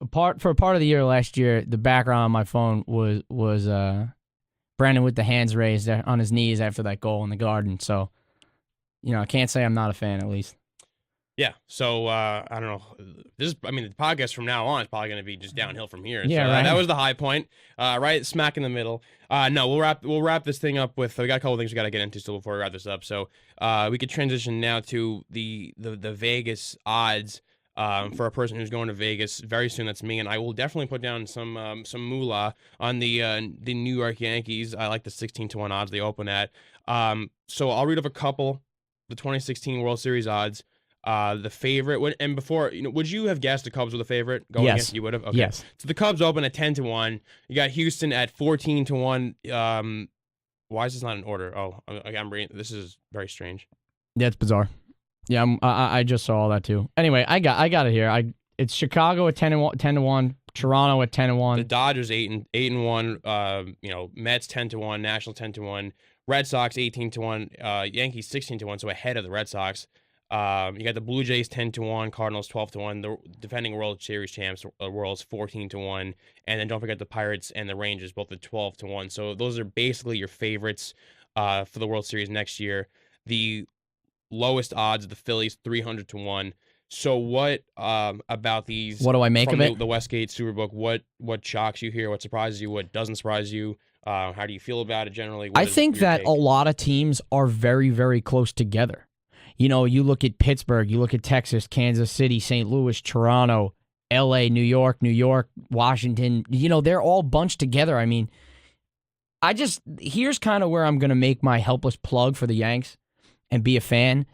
a part of the year last year, the background on my phone was Brandon with the hands raised on his knees after that goal in the Garden. So I can't say I'm not a fan, at least. Yeah, so I don't know. The podcast from now on is probably going to be just downhill from here. Yeah, so, right. That was the high point, right smack in the middle. No, we'll wrap this thing up with. We got a couple things we got to get into still before we wrap this up. So we could transition now to the Vegas odds for a person who's going to Vegas very soon. That's me, and I will definitely put down some moolah on the New York Yankees. I like the 16-1 odds they open at. So I'll read off a couple. The 2016 World Series odds. The favorite, and before, would you have guessed the Cubs were the favorite going yes. against? You would have? Okay. Yes. So the Cubs open at 10-1. You got Houston at 14-1. Why is this not in order? Oh, I'm reading. This is very strange. Yeah, it's bizarre. Yeah, I just saw all that too. Anyway, I got it here. It's Chicago at 10-1, Toronto at 10-1. The Dodgers 8-1. Mets 10-1, Nationals 10-1, Red Sox 18-1, Yankees 16-1, so ahead of the Red Sox. You got the Blue Jays 10-1, Cardinals 12-1, the defending World Series champs, Royals 14-1, and then don't forget the Pirates and the Rangers both at 12-1. So those are basically your favorites for the World Series next year. The lowest odds, the Phillies 300-1. So what about these? What do I make of it? The Westgate Superbook. What shocks you here? What surprises you? What doesn't surprise you? How do you feel about it generally? I think that a lot of teams are very, very close together. You look at Pittsburgh, you look at Texas, Kansas City, St. Louis, Toronto, LA, New York, Washington. They're all bunched together. I mean, here's kind of where I'm going to make my helpless plug for the Yanks and be a fan.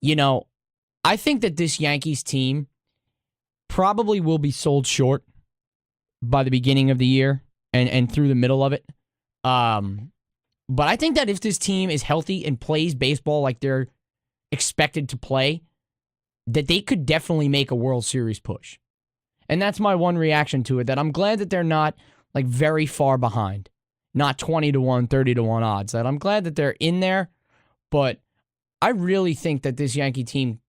I think that this Yankees team probably will be sold short by the beginning of the year and through the middle of it. But I think that if this team is healthy and plays baseball like they're expected to play, that they could definitely make a World Series push. And that's my one reaction to it, that I'm glad that they're not like very far behind. Not 20-1, 30-1 odds. That I'm glad that they're in there, but I really think that this Yankee team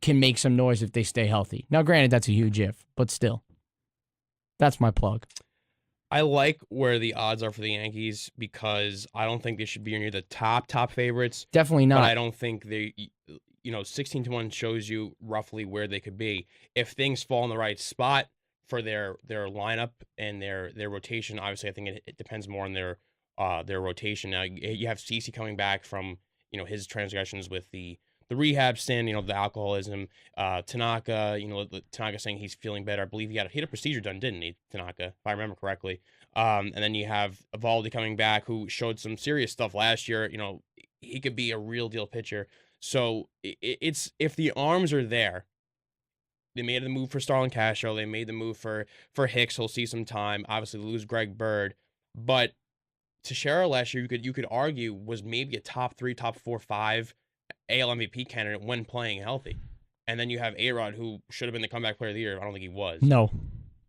can make some noise if they stay healthy. Now, granted, that's a huge if, but still. That's my plug. I like where the odds are for the Yankees because I don't think they should be near the top favorites. Definitely not. But I don't think 16-1 shows you roughly where they could be. If things fall in the right spot for their lineup and their rotation, obviously I think it depends more on their rotation. Now you have CeCe coming back from his transgressions with the rehab stint, the alcoholism. Tanaka, Tanaka saying he's feeling better. I believe he had a procedure done, didn't he, Tanaka, if I remember correctly. And then you have Evaldi coming back, who showed some serious stuff last year. He could be a real deal pitcher. So it's if the arms are there. They made the move for Starlin Castro. They made the move for Hicks. He'll see some time. Obviously, lose Greg Bird, but Teixeira last year, you could argue was maybe a top 3, top 4, 5 AL MVP candidate when playing healthy. And then you have A-Rod, who should have been the comeback player of the year. I don't think he was. No,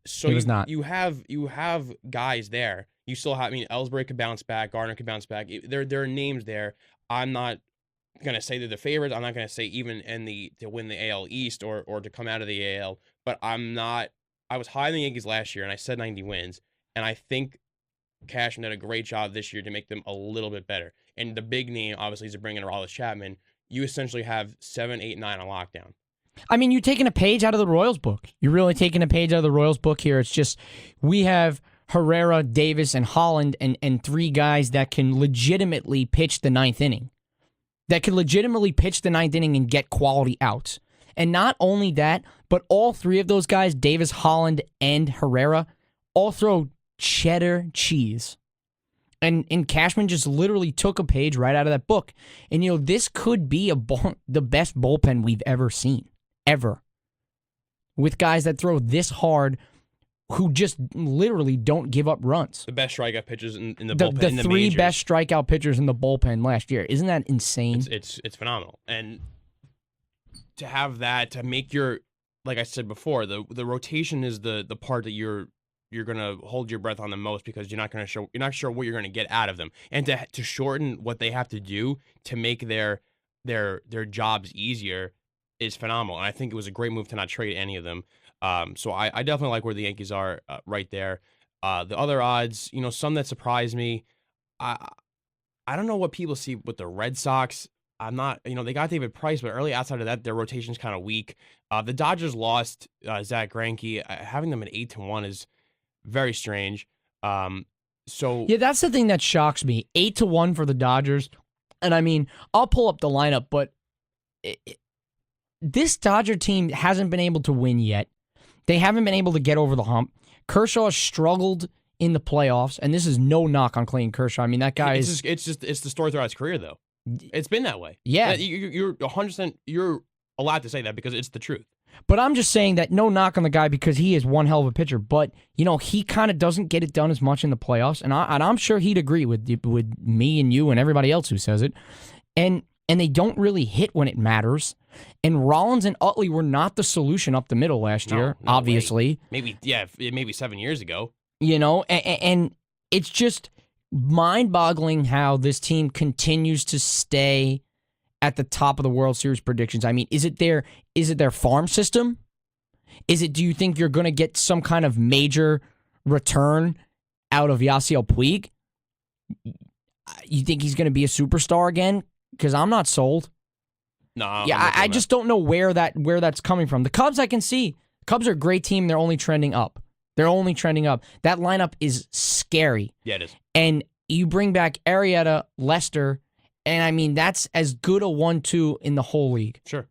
so he was not. You have guys there. You still have. Ellsbury could bounce back. Gardner could bounce back. There are names there. I'm not gonna say they're the favorites. I'm not gonna say even to win the AL East or to come out of the AL. But I'm not. I was high on the Yankees last year, and I said 90 wins. And I think Cashman did a great job this year to make them a little bit better. And the big name, obviously, is to bring in Aroldis Chapman. You essentially have 7, 8, 9 on lockdown. I mean, you're taking a page out of the Royals book. You're really taking a page out of the Royals book here. It's just we have Herrera, Davis, and Holland and 3 guys that can legitimately pitch the 9th inning. That can legitimately pitch the 9th inning and get quality outs. And not only that, but all 3 of those guys, Davis, Holland, and Herrera, all throw cheddar cheese. And Cashman just literally took a page right out of that book. And, this could be the best bullpen we've ever seen. Ever. With guys that throw this hard, who just literally don't give up runs. The best strikeout pitchers in the bullpen. The 3 best strikeout pitchers in the bullpen last year. Isn't that insane? It's phenomenal. And to have that, to make like I said before, the rotation is the part that you're going to hold your breath on the most because you're not sure what you're going to get out of them. And to shorten what they have to do to make their jobs easier is phenomenal. And I think it was a great move to not trade any of them. So I definitely like where the Yankees are right there. The other odds, some that surprise me, I don't know what people see with the Red Sox. I'm not, they got David Price, but early outside of that, their rotation's kind of weak. The Dodgers lost Zach Greinke. Having them at 8-1 is very strange. Yeah, that's the thing that shocks me. 8-1 for the Dodgers. And I mean, I'll pull up the lineup, but this Dodger team hasn't been able to win yet. They haven't been able to get over the hump. Kershaw has struggled in the playoffs, and this is no knock on Clayton Kershaw. I mean, that guy it's the story throughout his career, though. It's been that way. Yeah. You're 100%, you're allowed to say that because it's the truth. But I'm just saying that no knock on the guy because he is one hell of a pitcher. But, he kind of doesn't get it done as much in the playoffs. And I'm sure he'd agree with me and you and everybody else who says it. And they don't really hit when it matters. And Rollins and Utley were not the solution up the middle last year, obviously. Way. Maybe 7 years ago. And it's just mind-boggling how this team continues to stay at the top of the World Series predictions. I mean, is it their farm system? Do you think you're going to get some kind of major return out of Yasiel Puig? You think he's going to be a superstar again? Because I'm not sold. No. Yeah, I just don't know where that's coming from. The Cubs, I can see. Cubs are a great team. They're only trending up. That lineup is scary. Yeah, it is. And you bring back Arrieta, Lester, and I mean, that's as good a 1-2 in the whole league. Sure.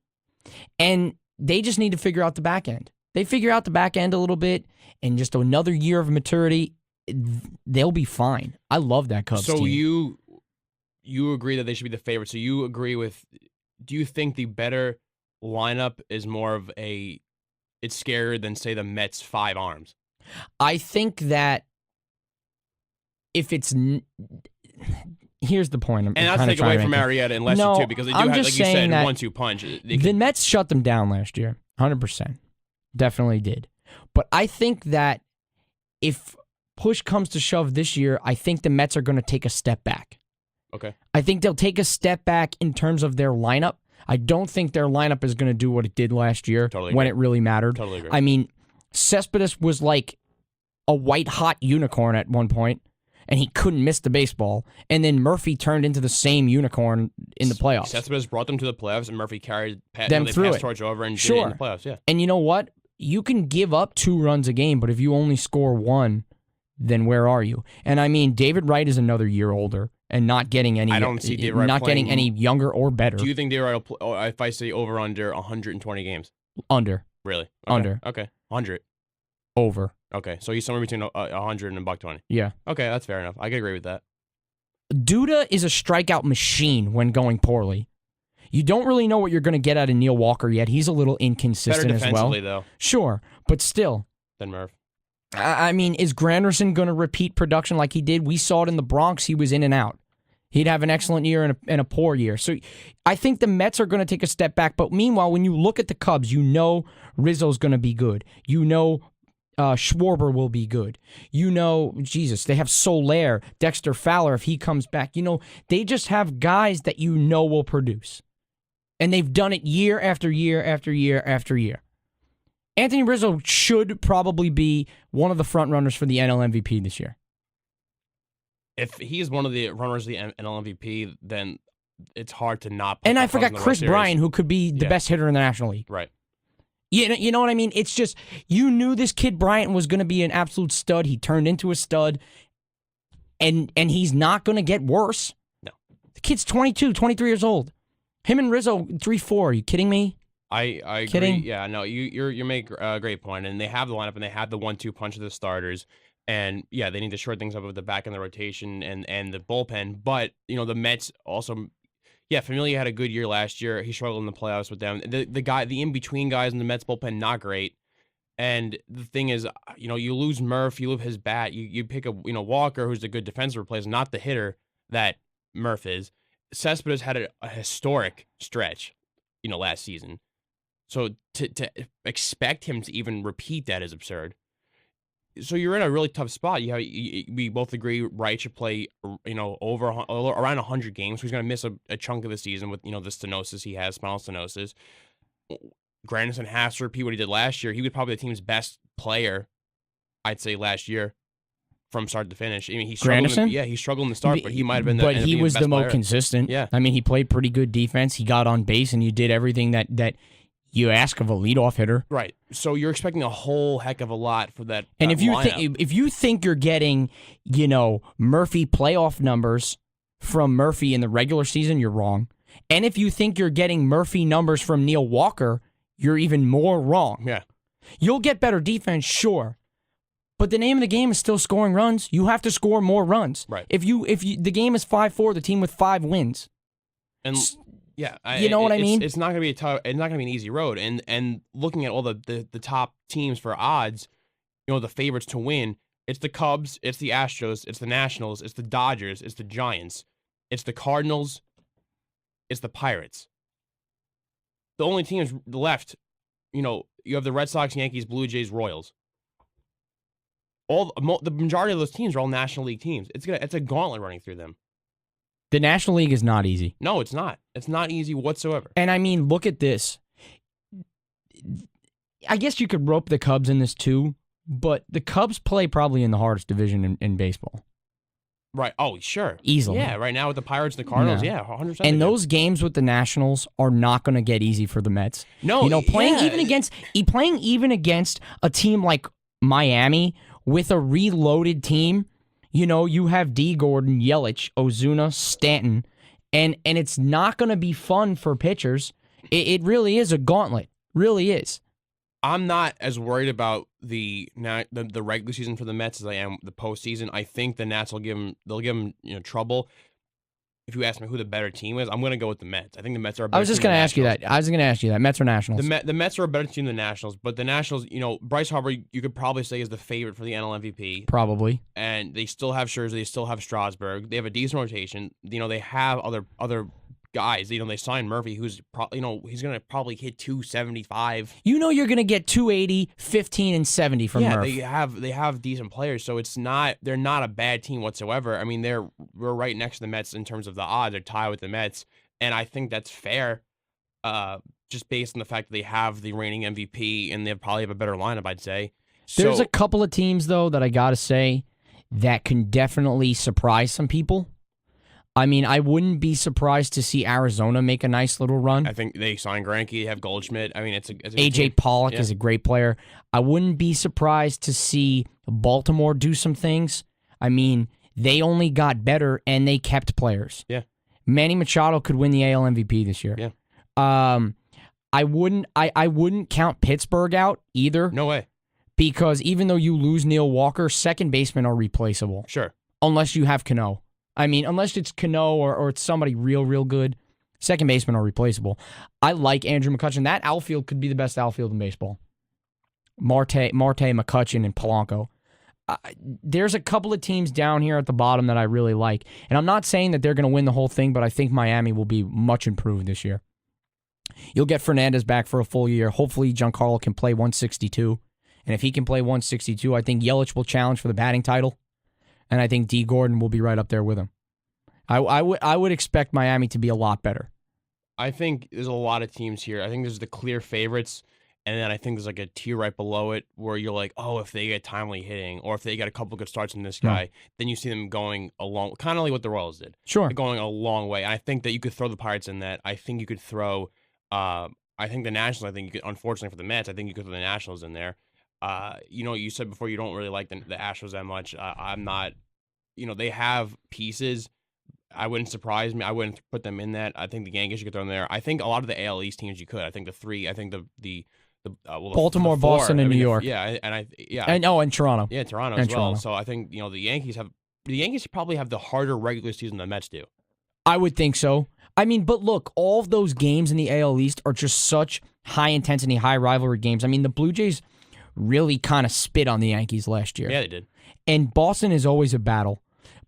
And they just need to figure out the back end. They figure out the back end a little bit, and just another year of maturity, they'll be fine. I love that Cubs team. So you agree that they should be the favorite. So you agree with, do you think the better lineup is more of it's scarier than, say, the Mets' 5 arms? I think that if it's... Here's the point. And that's take away from Arrieta and Lester, too, because they do have, like you said, 1-2 punch. The Mets shut them down last year, 100%. Definitely did. But I think that if push comes to shove this year, I think the Mets are going to take a step back. Okay. I think they'll take a step back in terms of their lineup. I don't think their lineup is going to do what it did last year when it really mattered. Totally agree. I mean, Cespedes was like a white-hot unicorn at one point, and he couldn't miss the baseball. And then Murphy turned into the same unicorn in the playoffs. Cespedes brought them to the playoffs, and Murphy carried them through it. Torch over and did it in the playoffs. Yeah. And you know what? You can give up 2 runs a game, but if you only score 1, then where are you? And I mean, David Wright is another year older and not getting any. I don't see David Wright getting any younger or better. Do you think David Wright will play, if I say over under 120 games? Under. Really? Okay. Under. Okay. 100. Over. Okay, so he's somewhere between 100 and $120. Yeah. Okay, that's fair enough. I can agree with that. Duda is a strikeout machine when going poorly. You don't really know what you're going to get out of Neil Walker yet. He's a little inconsistent as well. Better defensively, though. Sure, but still. Than Murph. I mean, is Granderson going to repeat production like he did? We saw it in the Bronx. He was in and out. He'd have an excellent year and a poor year. So I think the Mets are going to take a step back. But meanwhile, when you look at the Cubs, you know Rizzo's going to be good. You know Schwarber will be good. You know, Jesus, they have Soler, Dexter Fowler if he comes back. You know, they just have guys that you know will produce. And they've done it year after year after year after year. Anthony Rizzo should probably be one of the front runners for the NL MVP this year. If he's one of the runners of the NL MVP, then it's hard to not. And I forgot Chris Bryant, who could be the best hitter in the National League. Right. You know what I mean? It's just, you knew this kid Bryant was going to be an absolute stud. He turned into a stud. And he's not going to get worse. No. The kid's 22, 23 years old. Him and Rizzo, 3-4. Are you kidding me? I Kidding? agree. Yeah, no, you make a great point. And they have the lineup, and they have the 1-2 punch of the starters. And, yeah, they need to shore things up with the back end of the rotation and the bullpen. But, the Mets also... Yeah, Familia had a good year last year. He struggled in the playoffs with them. The in-between guys in the Mets bullpen, not great. And the thing is, you lose Murph, you lose his bat. You pick a Walker, who's a good defensive replacement, not the hitter that Murph is. Cespedes had a historic stretch, last season. So to expect him to even repeat that is absurd. So you're in a really tough spot. We both agree Wright should play, over around 100 games. He's going to miss a chunk of the season with, the stenosis he has, spinal stenosis. Granderson has to repeat what he did last year. He was probably the team's best player, I'd say, last year. from start to finish. I mean, he Granderson? he struggled in the start, but he might have been. But he was the most consistent. Yeah, I mean, he played pretty good defense. He got on base, and you did everything that you ask of a leadoff hitter. Right. So you're expecting a whole heck of a lot for that. And if you think you're getting, Murphy playoff numbers from Murphy in the regular season, you're wrong. And if you think you're getting Murphy numbers from Neil Walker, you're even more wrong. Yeah. You'll get better defense, sure. But the name of the game is still scoring runs. You have to score more runs. Right. If the game is 5-4, the team with 5 wins. And yeah, you know what I mean? It's not going to be it's not going to be an easy road. And looking at all the top teams for odds, the favorites to win, it's the Cubs, it's the Astros, it's the Nationals, it's the Dodgers, it's the Giants, it's the Cardinals, it's the Pirates. The only teams left, you have the Red Sox, Yankees, Blue Jays, Royals. The majority of those teams are all National League teams. It's a gauntlet running through them. The National League is not easy. No, it's not. It's not easy whatsoever. And I mean, look at this. I guess you could rope the Cubs in this too, but the Cubs play probably in the hardest division in baseball. Right. Oh, sure. Easily. Yeah, right now with the Pirates and the Cardinals, yeah 100%. And those games with the Nationals are not going to get easy for the Mets. No, playing even against a team like Miami with a reloaded team, you have D. Gordon, Yelich, Ozuna, Stanton, and it's not going to be fun for pitchers. It really is a gauntlet. Really is. I'm not as worried about the regular season for the Mets as I am the postseason. I think the Nats will give them trouble. If you ask me who the better team is, I'm going to go with the Mets. I think the Mets are a better team. I was just going to ask you that. Mets or Nationals? The Mets are a better team than the Nationals, but the Nationals, Bryce Harper, you could probably say is the favorite for the NL MVP. Probably. And they still have Scherzer, they still have Strasburg. They have a decent rotation. They have other guys. They signed Murphy, who's he's going to probably hit 275. You're going to get 280, 15, and 70 from Murphy. Yeah, they have decent players, so they're not a bad team whatsoever. I mean, we're right next to the Mets in terms of the odds. They're tied with the Mets, and I think that's fair, just based on the fact that they have the reigning MVP and they probably have a better lineup, I'd say. There's a couple of teams, though, that I got to say that can definitely surprise some people. I mean, I wouldn't be surprised to see Arizona make a nice little run. I think they signed Greinke, have Goldschmidt. I mean, it's a AJ Pollock is a great player. I wouldn't be surprised to see Baltimore do some things. I mean, they only got better and they kept players. Yeah. Manny Machado could win the AL MVP this year. Yeah. I wouldn't count Pittsburgh out either. No way. Because even though you lose Neil Walker, second basemen are replaceable. Sure. Unless you have Cano. I mean, unless it's Cano or it's somebody real good, second basemen are replaceable. I like Andrew McCutchen. That outfield could be the best outfield in baseball. Marte, McCutchen, and Polanco. There's a couple of teams down here at the bottom that I really like. And I'm not saying that they're going to win the whole thing, but I think Miami will be much improved this year. You'll get Fernandez back for a full year. Hopefully, Giancarlo can play 162. And if he can play 162, I think Yelich will challenge for the batting title. And I think D. Gordon will be right up there with him. I would expect Miami to be a lot better. I think there's a lot of teams here. I think there's the clear favorites, and then I think there's like a tier right below it where you're like, oh, if they get timely hitting, or if they get a couple good starts from this guy, then you see them going along, kind of like what the Royals did. Sure. Going a long way. And I think that you could throw the Pirates in that. I think you could throw, I think the Nationals, unfortunately for the Mets, I think you could throw the Nationals in there. You said before you don't really like the Astros that much. I'm not. They have pieces. I wouldn't surprise me. I wouldn't put them in that. I think the Yankees you could throw in there. I think a lot of the AL East teams you could. I think the three. I think the Baltimore, the four, Boston, and New York. And Toronto. Yeah, Toronto as well. So I think the Yankees probably have the harder regular season than the Mets do. I would think so. I mean, but look, all of those games in the AL East are just such high intensity, high rivalry games. I mean, the Blue Jays really kind of spit on the Yankees last year. Yeah, they did. And Boston is always a battle.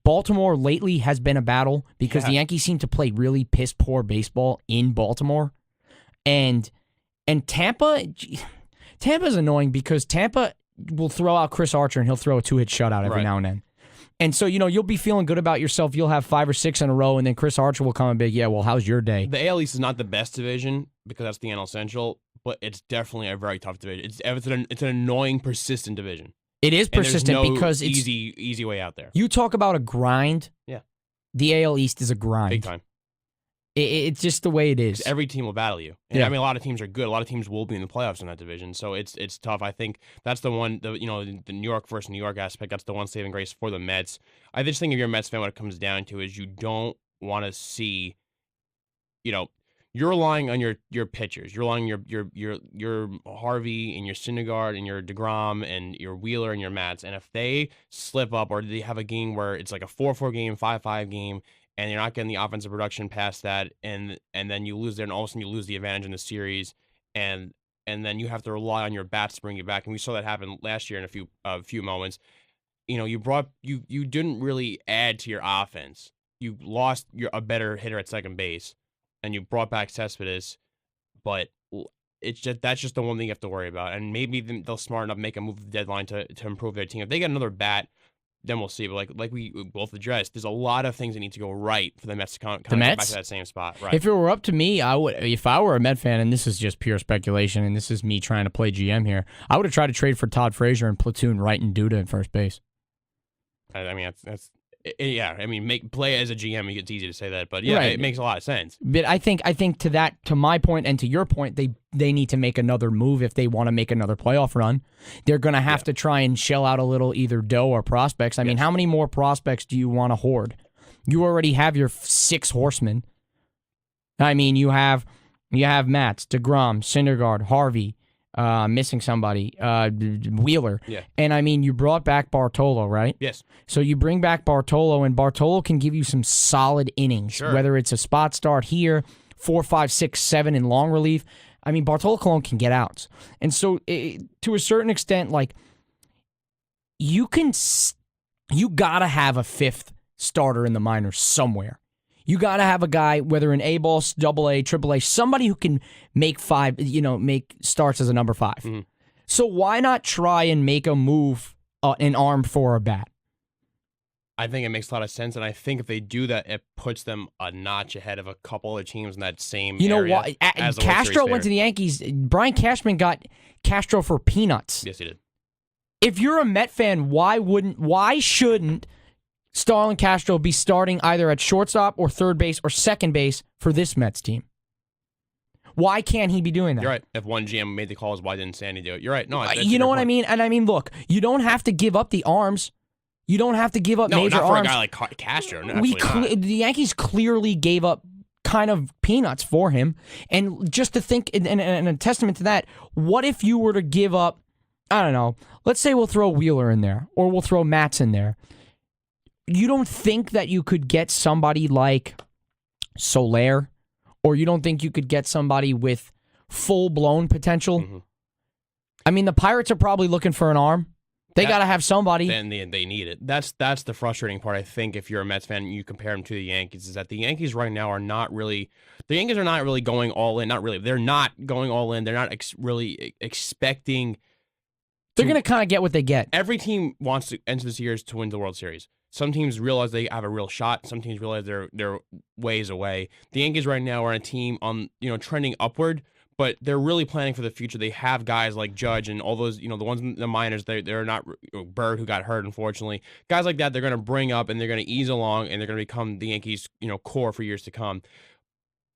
Baltimore lately has been a battle because the Yankees seem to play really piss-poor baseball in Baltimore. And Tampa's annoying because Tampa will throw out Chris Archer and he'll throw a two-hit shutout every now and then. And so, you'll be feeling good about yourself. You'll have 5 or 6 in a row, and then Chris Archer will come and be, yeah, well, how's your day? The AL East is not the best division because that's the NL Central, but it's definitely a very tough division. It's an annoying, persistent division. It is persistent because it's easy way out there. You talk about a grind. Yeah. The AL East is a grind. Big time. It's just the way it is. Every team will battle you. And I mean, a lot of teams are good. A lot of teams will be in the playoffs in that division. So it's tough. I think that's the one, the New York versus New York aspect, that's the one saving grace for the Mets. I just think if you're a Mets fan, what it comes down to is you don't want to see, you're relying on your pitchers. You're relying on your Harvey and your Syndergaard and your DeGrom and your Wheeler and your Mats. And if they slip up or they have a game where it's like a 4-4 game, 5-5 game, and you're not getting the offensive production past that, and then you lose there, and all of a sudden you lose the advantage in the series, and then you have to rely on your bats to bring you back. And we saw that happen last year in a few moments. You didn't really add to your offense. You lost a better hitter at second base, and you brought back Cespedes, but that's just the one thing you have to worry about. And maybe they'll smart enough make a move at the deadline to improve their team. If they get another bat, then we'll see. But like we both addressed, there's a lot of things that need to go right for the Mets to come back to that same spot. Right. If it were up to me, I would. If I were a Met fan, and this is just pure speculation, and this is me trying to play GM here, I would have tried to trade for Todd Frazier and platoon Wright and Duda in first base. I mean, that's yeah. I mean, play as a GM. It's easy to say that, but yeah, right. It makes a lot of sense. But I think to my point and to your point, they need to make another move if they want to make another playoff run. They're going to have to try and shell out a little either dough or prospects. I mean, how many more prospects do you want to hoard? You already have your 6 horsemen. I mean, you have Mats, DeGrom, Syndergaard, Harvey. Missing somebody, Wheeler. Yeah. And I mean, you brought back Bartolo, right? Yes. So you bring back Bartolo, and Bartolo can give you some solid innings, sure. Whether it's a spot start here, 4, 5, 6, 7 in long relief. I mean, Bartolo Colon can get outs. And so to a certain extent, like, you gotta have a 5th starter in the minors somewhere. You got to have a guy, whether in A-ball, AA, AAA, somebody who can make starts as a number 5. Mm-hmm. So why not try and make a move, an arm for a bat? I think it makes a lot of sense, and I think if they do that, it puts them a notch ahead of a couple other teams in that same area. You know why? Castro went to the Yankees. Brian Cashman got Castro for peanuts. Yes, he did. If you're a Met fan, why shouldn't Starlin Castro be starting either at shortstop or third base or second base for this Mets team? Why can't he be doing that? You're right. If one GM made the calls, why didn't Sandy do it? You're right. No, you know what I mean? And I mean, look, you don't have to give up the arms. You don't have to give up major arms. No, not for a guy like Castro. No, the Yankees clearly gave up kind of peanuts for him. And just to think, and a testament to that, what if you were to give up, I don't know, let's say we'll throw Wheeler in there, or we'll throw Mats in there. You don't think that you could get somebody like Soler, or you don't think you could get somebody with full-blown potential? Mm-hmm. I mean, the Pirates are probably looking for an arm. They got to have somebody. Then they need it. That's the frustrating part, I think, if you're a Mets fan and you compare them to the Yankees, is that the Yankees right now are not really going all in. Not really. They're not going all in. They're not really expecting. They're going to kind of get what they get. Every team wants to enter this year to win the World Series. Some teams realize they have a real shot. Some teams realize they're ways away. The Yankees right now are a team on trending upward, but they're really planning for the future. They have guys like Judge and all those the ones in the minors. They're not Bird, who got hurt, unfortunately. Guys like that they're going to bring up and they're going to ease along and they're going to become the Yankees core for years to come.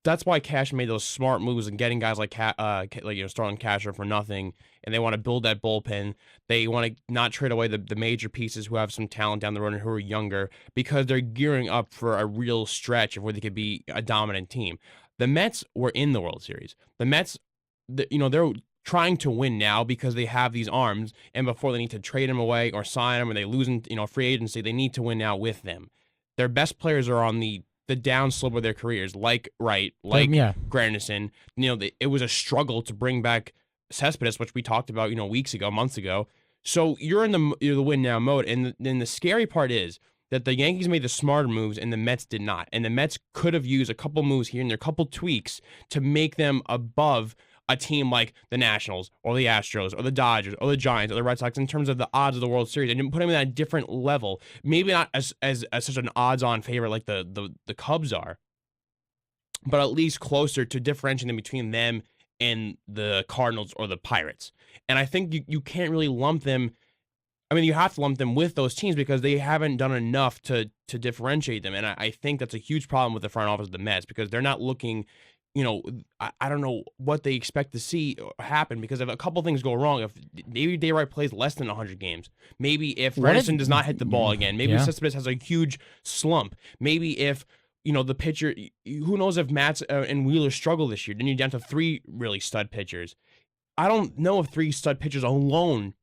That's why Cash made those smart moves and getting guys like Starlin Castro for nothing, and they want to build that bullpen. They want to not trade away the major pieces who have some talent down the road and who are younger, because they're gearing up for a real stretch of where they could be a dominant team. The Mets were in the World Series. The Mets, they're trying to win now because they have these arms, and before they need to trade them away or sign them, or they lose in free agency, they need to win now with them. Their best players are on the downslope of their careers, like Wright, like Granderson. It was a struggle to bring back Cespedes, which we talked about, months ago. So you're in the win now mode, and then the scary part is that the Yankees made the smarter moves and the Mets did not. And the Mets could have used a couple moves here and there, a couple tweaks to make them above a team like the Nationals or the Astros or the Dodgers or the Giants or the Red Sox in terms of the odds of the World Series, and didn't put them in that different level. Maybe not as such an odds-on favorite like the Cubs are, but at least closer to differentiating between them and the Cardinals or the Pirates. And I think you can't really lump them. I mean, you have to lump them with those teams because they haven't done enough to differentiate them. And I think that's a huge problem with the front office of the Mets because they're not looking, I don't know what they expect to see happen because if a couple things go wrong, if maybe Dayrite plays less than 100 games, maybe if Renison does not hit the ball again, maybe Cespedes has a huge slump, maybe if the pitcher, who knows if Matz and Wheeler struggle this year, then you're down to 3 really stud pitchers. I don't know if 3 stud pitchers alone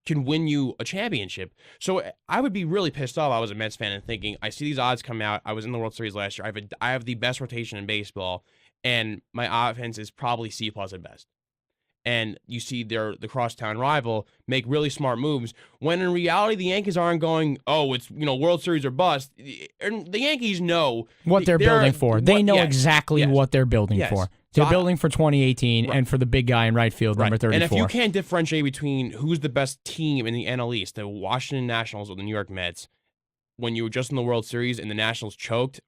can win you a championship. So I would be really pissed off if I was a Mets fan and thinking, I see these odds come out. I was in the World Series last year. I have the best rotation in baseball, and my offense is probably C+ at best. And you see the crosstown rival make really smart moves when in reality the Yankees aren't going, oh, it's World Series or bust. And the Yankees know what they're building for. They know exactly what they're building for. They're building for 2018 and for the big guy in right field, number 34. And if you can't differentiate between who's the best team in the NL East, the Washington Nationals or the New York Mets, when you were just in the World Series and the Nationals choked,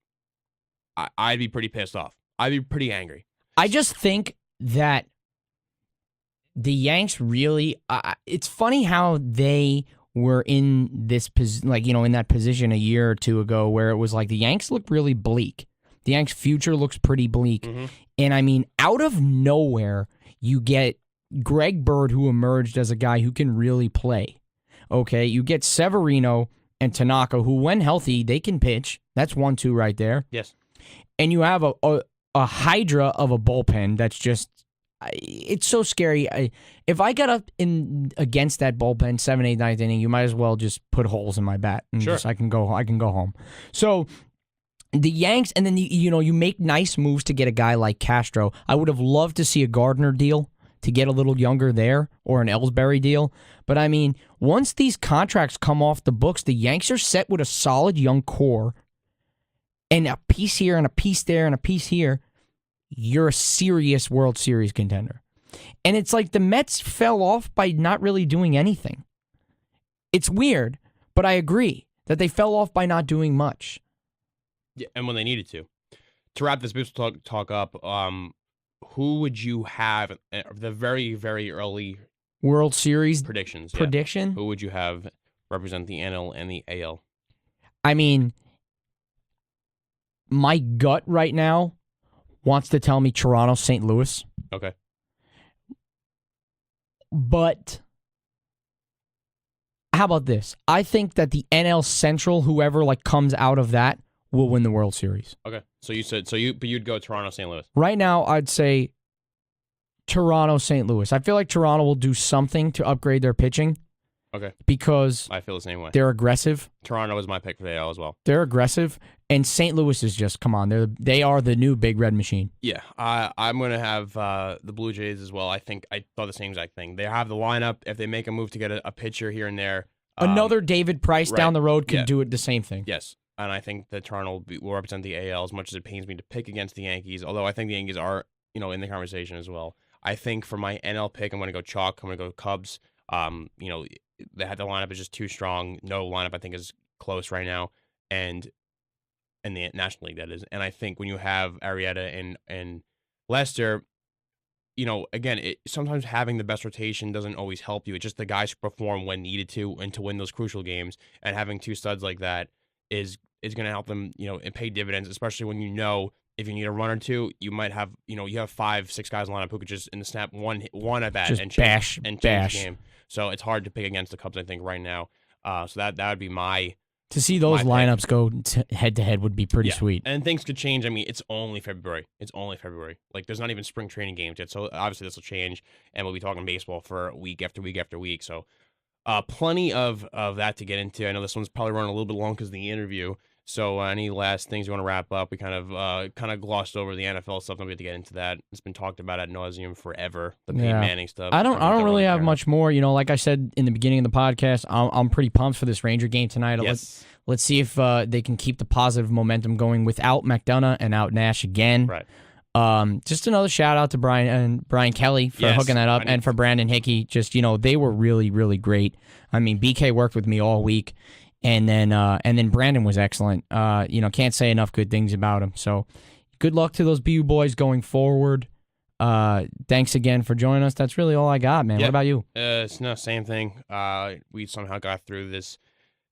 I'd be pretty pissed off. I'd be pretty angry. I just think that the Yanks really, it's funny how they were in this in that position a year or two ago where it was like the Yanks look really bleak. The Yanks' future looks pretty bleak. Mm-hmm. And I mean, out of nowhere, you get Greg Bird, who emerged as a guy who can really play. Okay, you get Severino and Tanaka, who, when healthy, they can pitch. That's 1-2 right there. Yes. And you have a hydra of a bullpen that's just, it's so scary. If I got up against that bullpen 7th, 8th, 9th inning, you might as well just put holes in my bat and I can go home. So the Yanks, and then you make nice moves to get a guy like Castro. I would have loved to see a Gardner deal to get a little younger there, or an Ellsbury deal. But I mean, once these contracts come off the books, the Yanks are set with a solid young core, and a piece here and a piece there and a piece here. You're a serious World Series contender. And it's like the Mets fell off by not really doing anything. It's weird, but I agree that they fell off by not doing much. Yeah, and when they needed to. To wrap this baseball talk up, who would you have the very, very early World Series predictions? Prediction? Yeah. Who would you have represent the NL and the AL? I mean, my gut right now wants to tell me Toronto, St. Louis. Okay. But how about this? I think that the NL Central, whoever comes out of that, will win the World Series. Okay. So you'd go Toronto, St. Louis. Right now, I'd say Toronto, St. Louis. I feel like Toronto will do something to upgrade their pitching. Okay. Because I feel the same way. They're aggressive. Toronto is my pick for the AL as well. They're aggressive, and St. Louis is just, come on, they are the new Big Red Machine. Yeah, I'm going to have the Blue Jays as well. I thought the same exact thing. They have the lineup. If they make a move to get a pitcher here and there. Another David Price down the road could do it the same thing. Yes, and I think that Toronto will represent the AL as much as it pains me to pick against the Yankees, although I think the Yankees are, in the conversation as well. I think for my NL pick, I'm going to go chalk. I'm going to go Cubs. The lineup is just too strong. No lineup, I think, is close right now, and in the National League, that is. And I think when you have Arrieta and Lester, again, sometimes having the best rotation doesn't always help you. It's just the guys who perform when needed to and to win those crucial games. And having 2 studs like that is going to help them, and pay dividends, especially when if you need a run or two, you might have, you have 5-6 guys in the lineup who could just in the snap one at bat just and change the game. So it's hard to pick against the Cubs, I think, right now. So that would be my to see those lineups go head to head would be pretty sweet. And things could change. I mean, it's only February. There's not even spring training games yet. So obviously this will change, and we'll be talking baseball for week after week after week. So plenty of that to get into. I know this one's probably running a little bit long because of the interview. So any last things you want to wrap up? We kind of glossed over the NFL stuff. Don't get to get into that. It's been talked about ad nauseum forever. The Peyton Manning stuff. I don't really have much more. Like I said in the beginning of the podcast, I'm pretty pumped for this Ranger game tonight. Yes. Let's see if they can keep the positive momentum going without McDonough and out Nash again. Right. Just another shout out to Brian Kelly for hooking that up, and for Brandon Hickey. Just they were really, really great. I mean, BK worked with me all week. And then Brandon was excellent. Can't say enough good things about him. So good luck to those BU boys going forward. Thanks again for joining us. That's really all I got, man. What about you? It's no same thing. We somehow got through this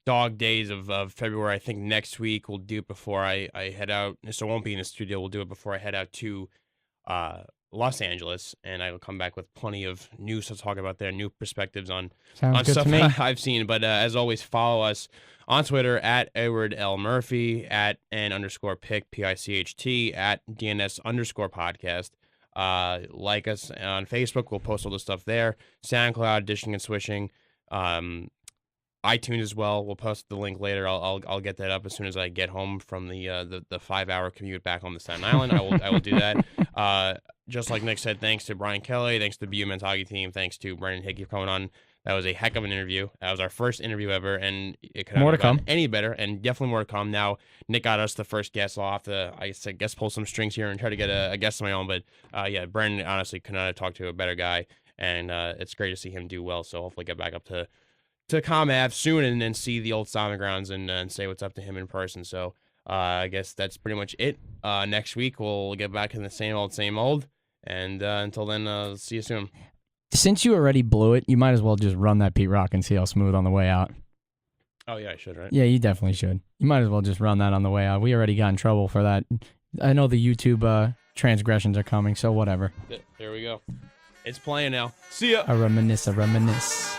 dog days of February. I think next week we'll do it before I head out. So I won't be in the studio. We'll do it before I head out to Los Angeles, and I will come back with plenty of news to talk about there, new perspectives on stuff I've seen. But as always, follow us on Twitter at Edward L. Murphy, at @_pick, PICHT, at DNS_podcast. Like us on Facebook. We'll post all the stuff there. SoundCloud, Dishing and Swishing. iTunes as well. We'll post the link later. I'll get that up as soon as I get home from the 5-hour commute back on the Staten Island. I will do that. Just like Nick said, thanks to Brian Kelly, thanks to the BU men's hockey team, thanks to Brandon Hickey for coming on. That was a heck of an interview. That was our first interview ever, and it could have gone any better, and definitely more to come. Now, Nick got us the first guest. I'll have to, I guess, pull some strings here and try to get a guest of my own. But yeah, Brandon honestly could not have talked to a better guy, and it's great to see him do well. So hopefully get back up to ComAv soon and then see the old stomping grounds and say what's up to him in person. So I guess that's pretty much it. Next week we'll get back in the same old. And until then, see you soon. Since you already blew it, you might as well just run that Pete Rock and see how smooth on the way out. Oh, yeah, I should, right? Yeah, you definitely should. You might as well just run that on the way out. We already got in trouble for that. I know the YouTube transgressions are coming, so whatever. There we go. It's playing now. See ya. I reminisce. I reminisce.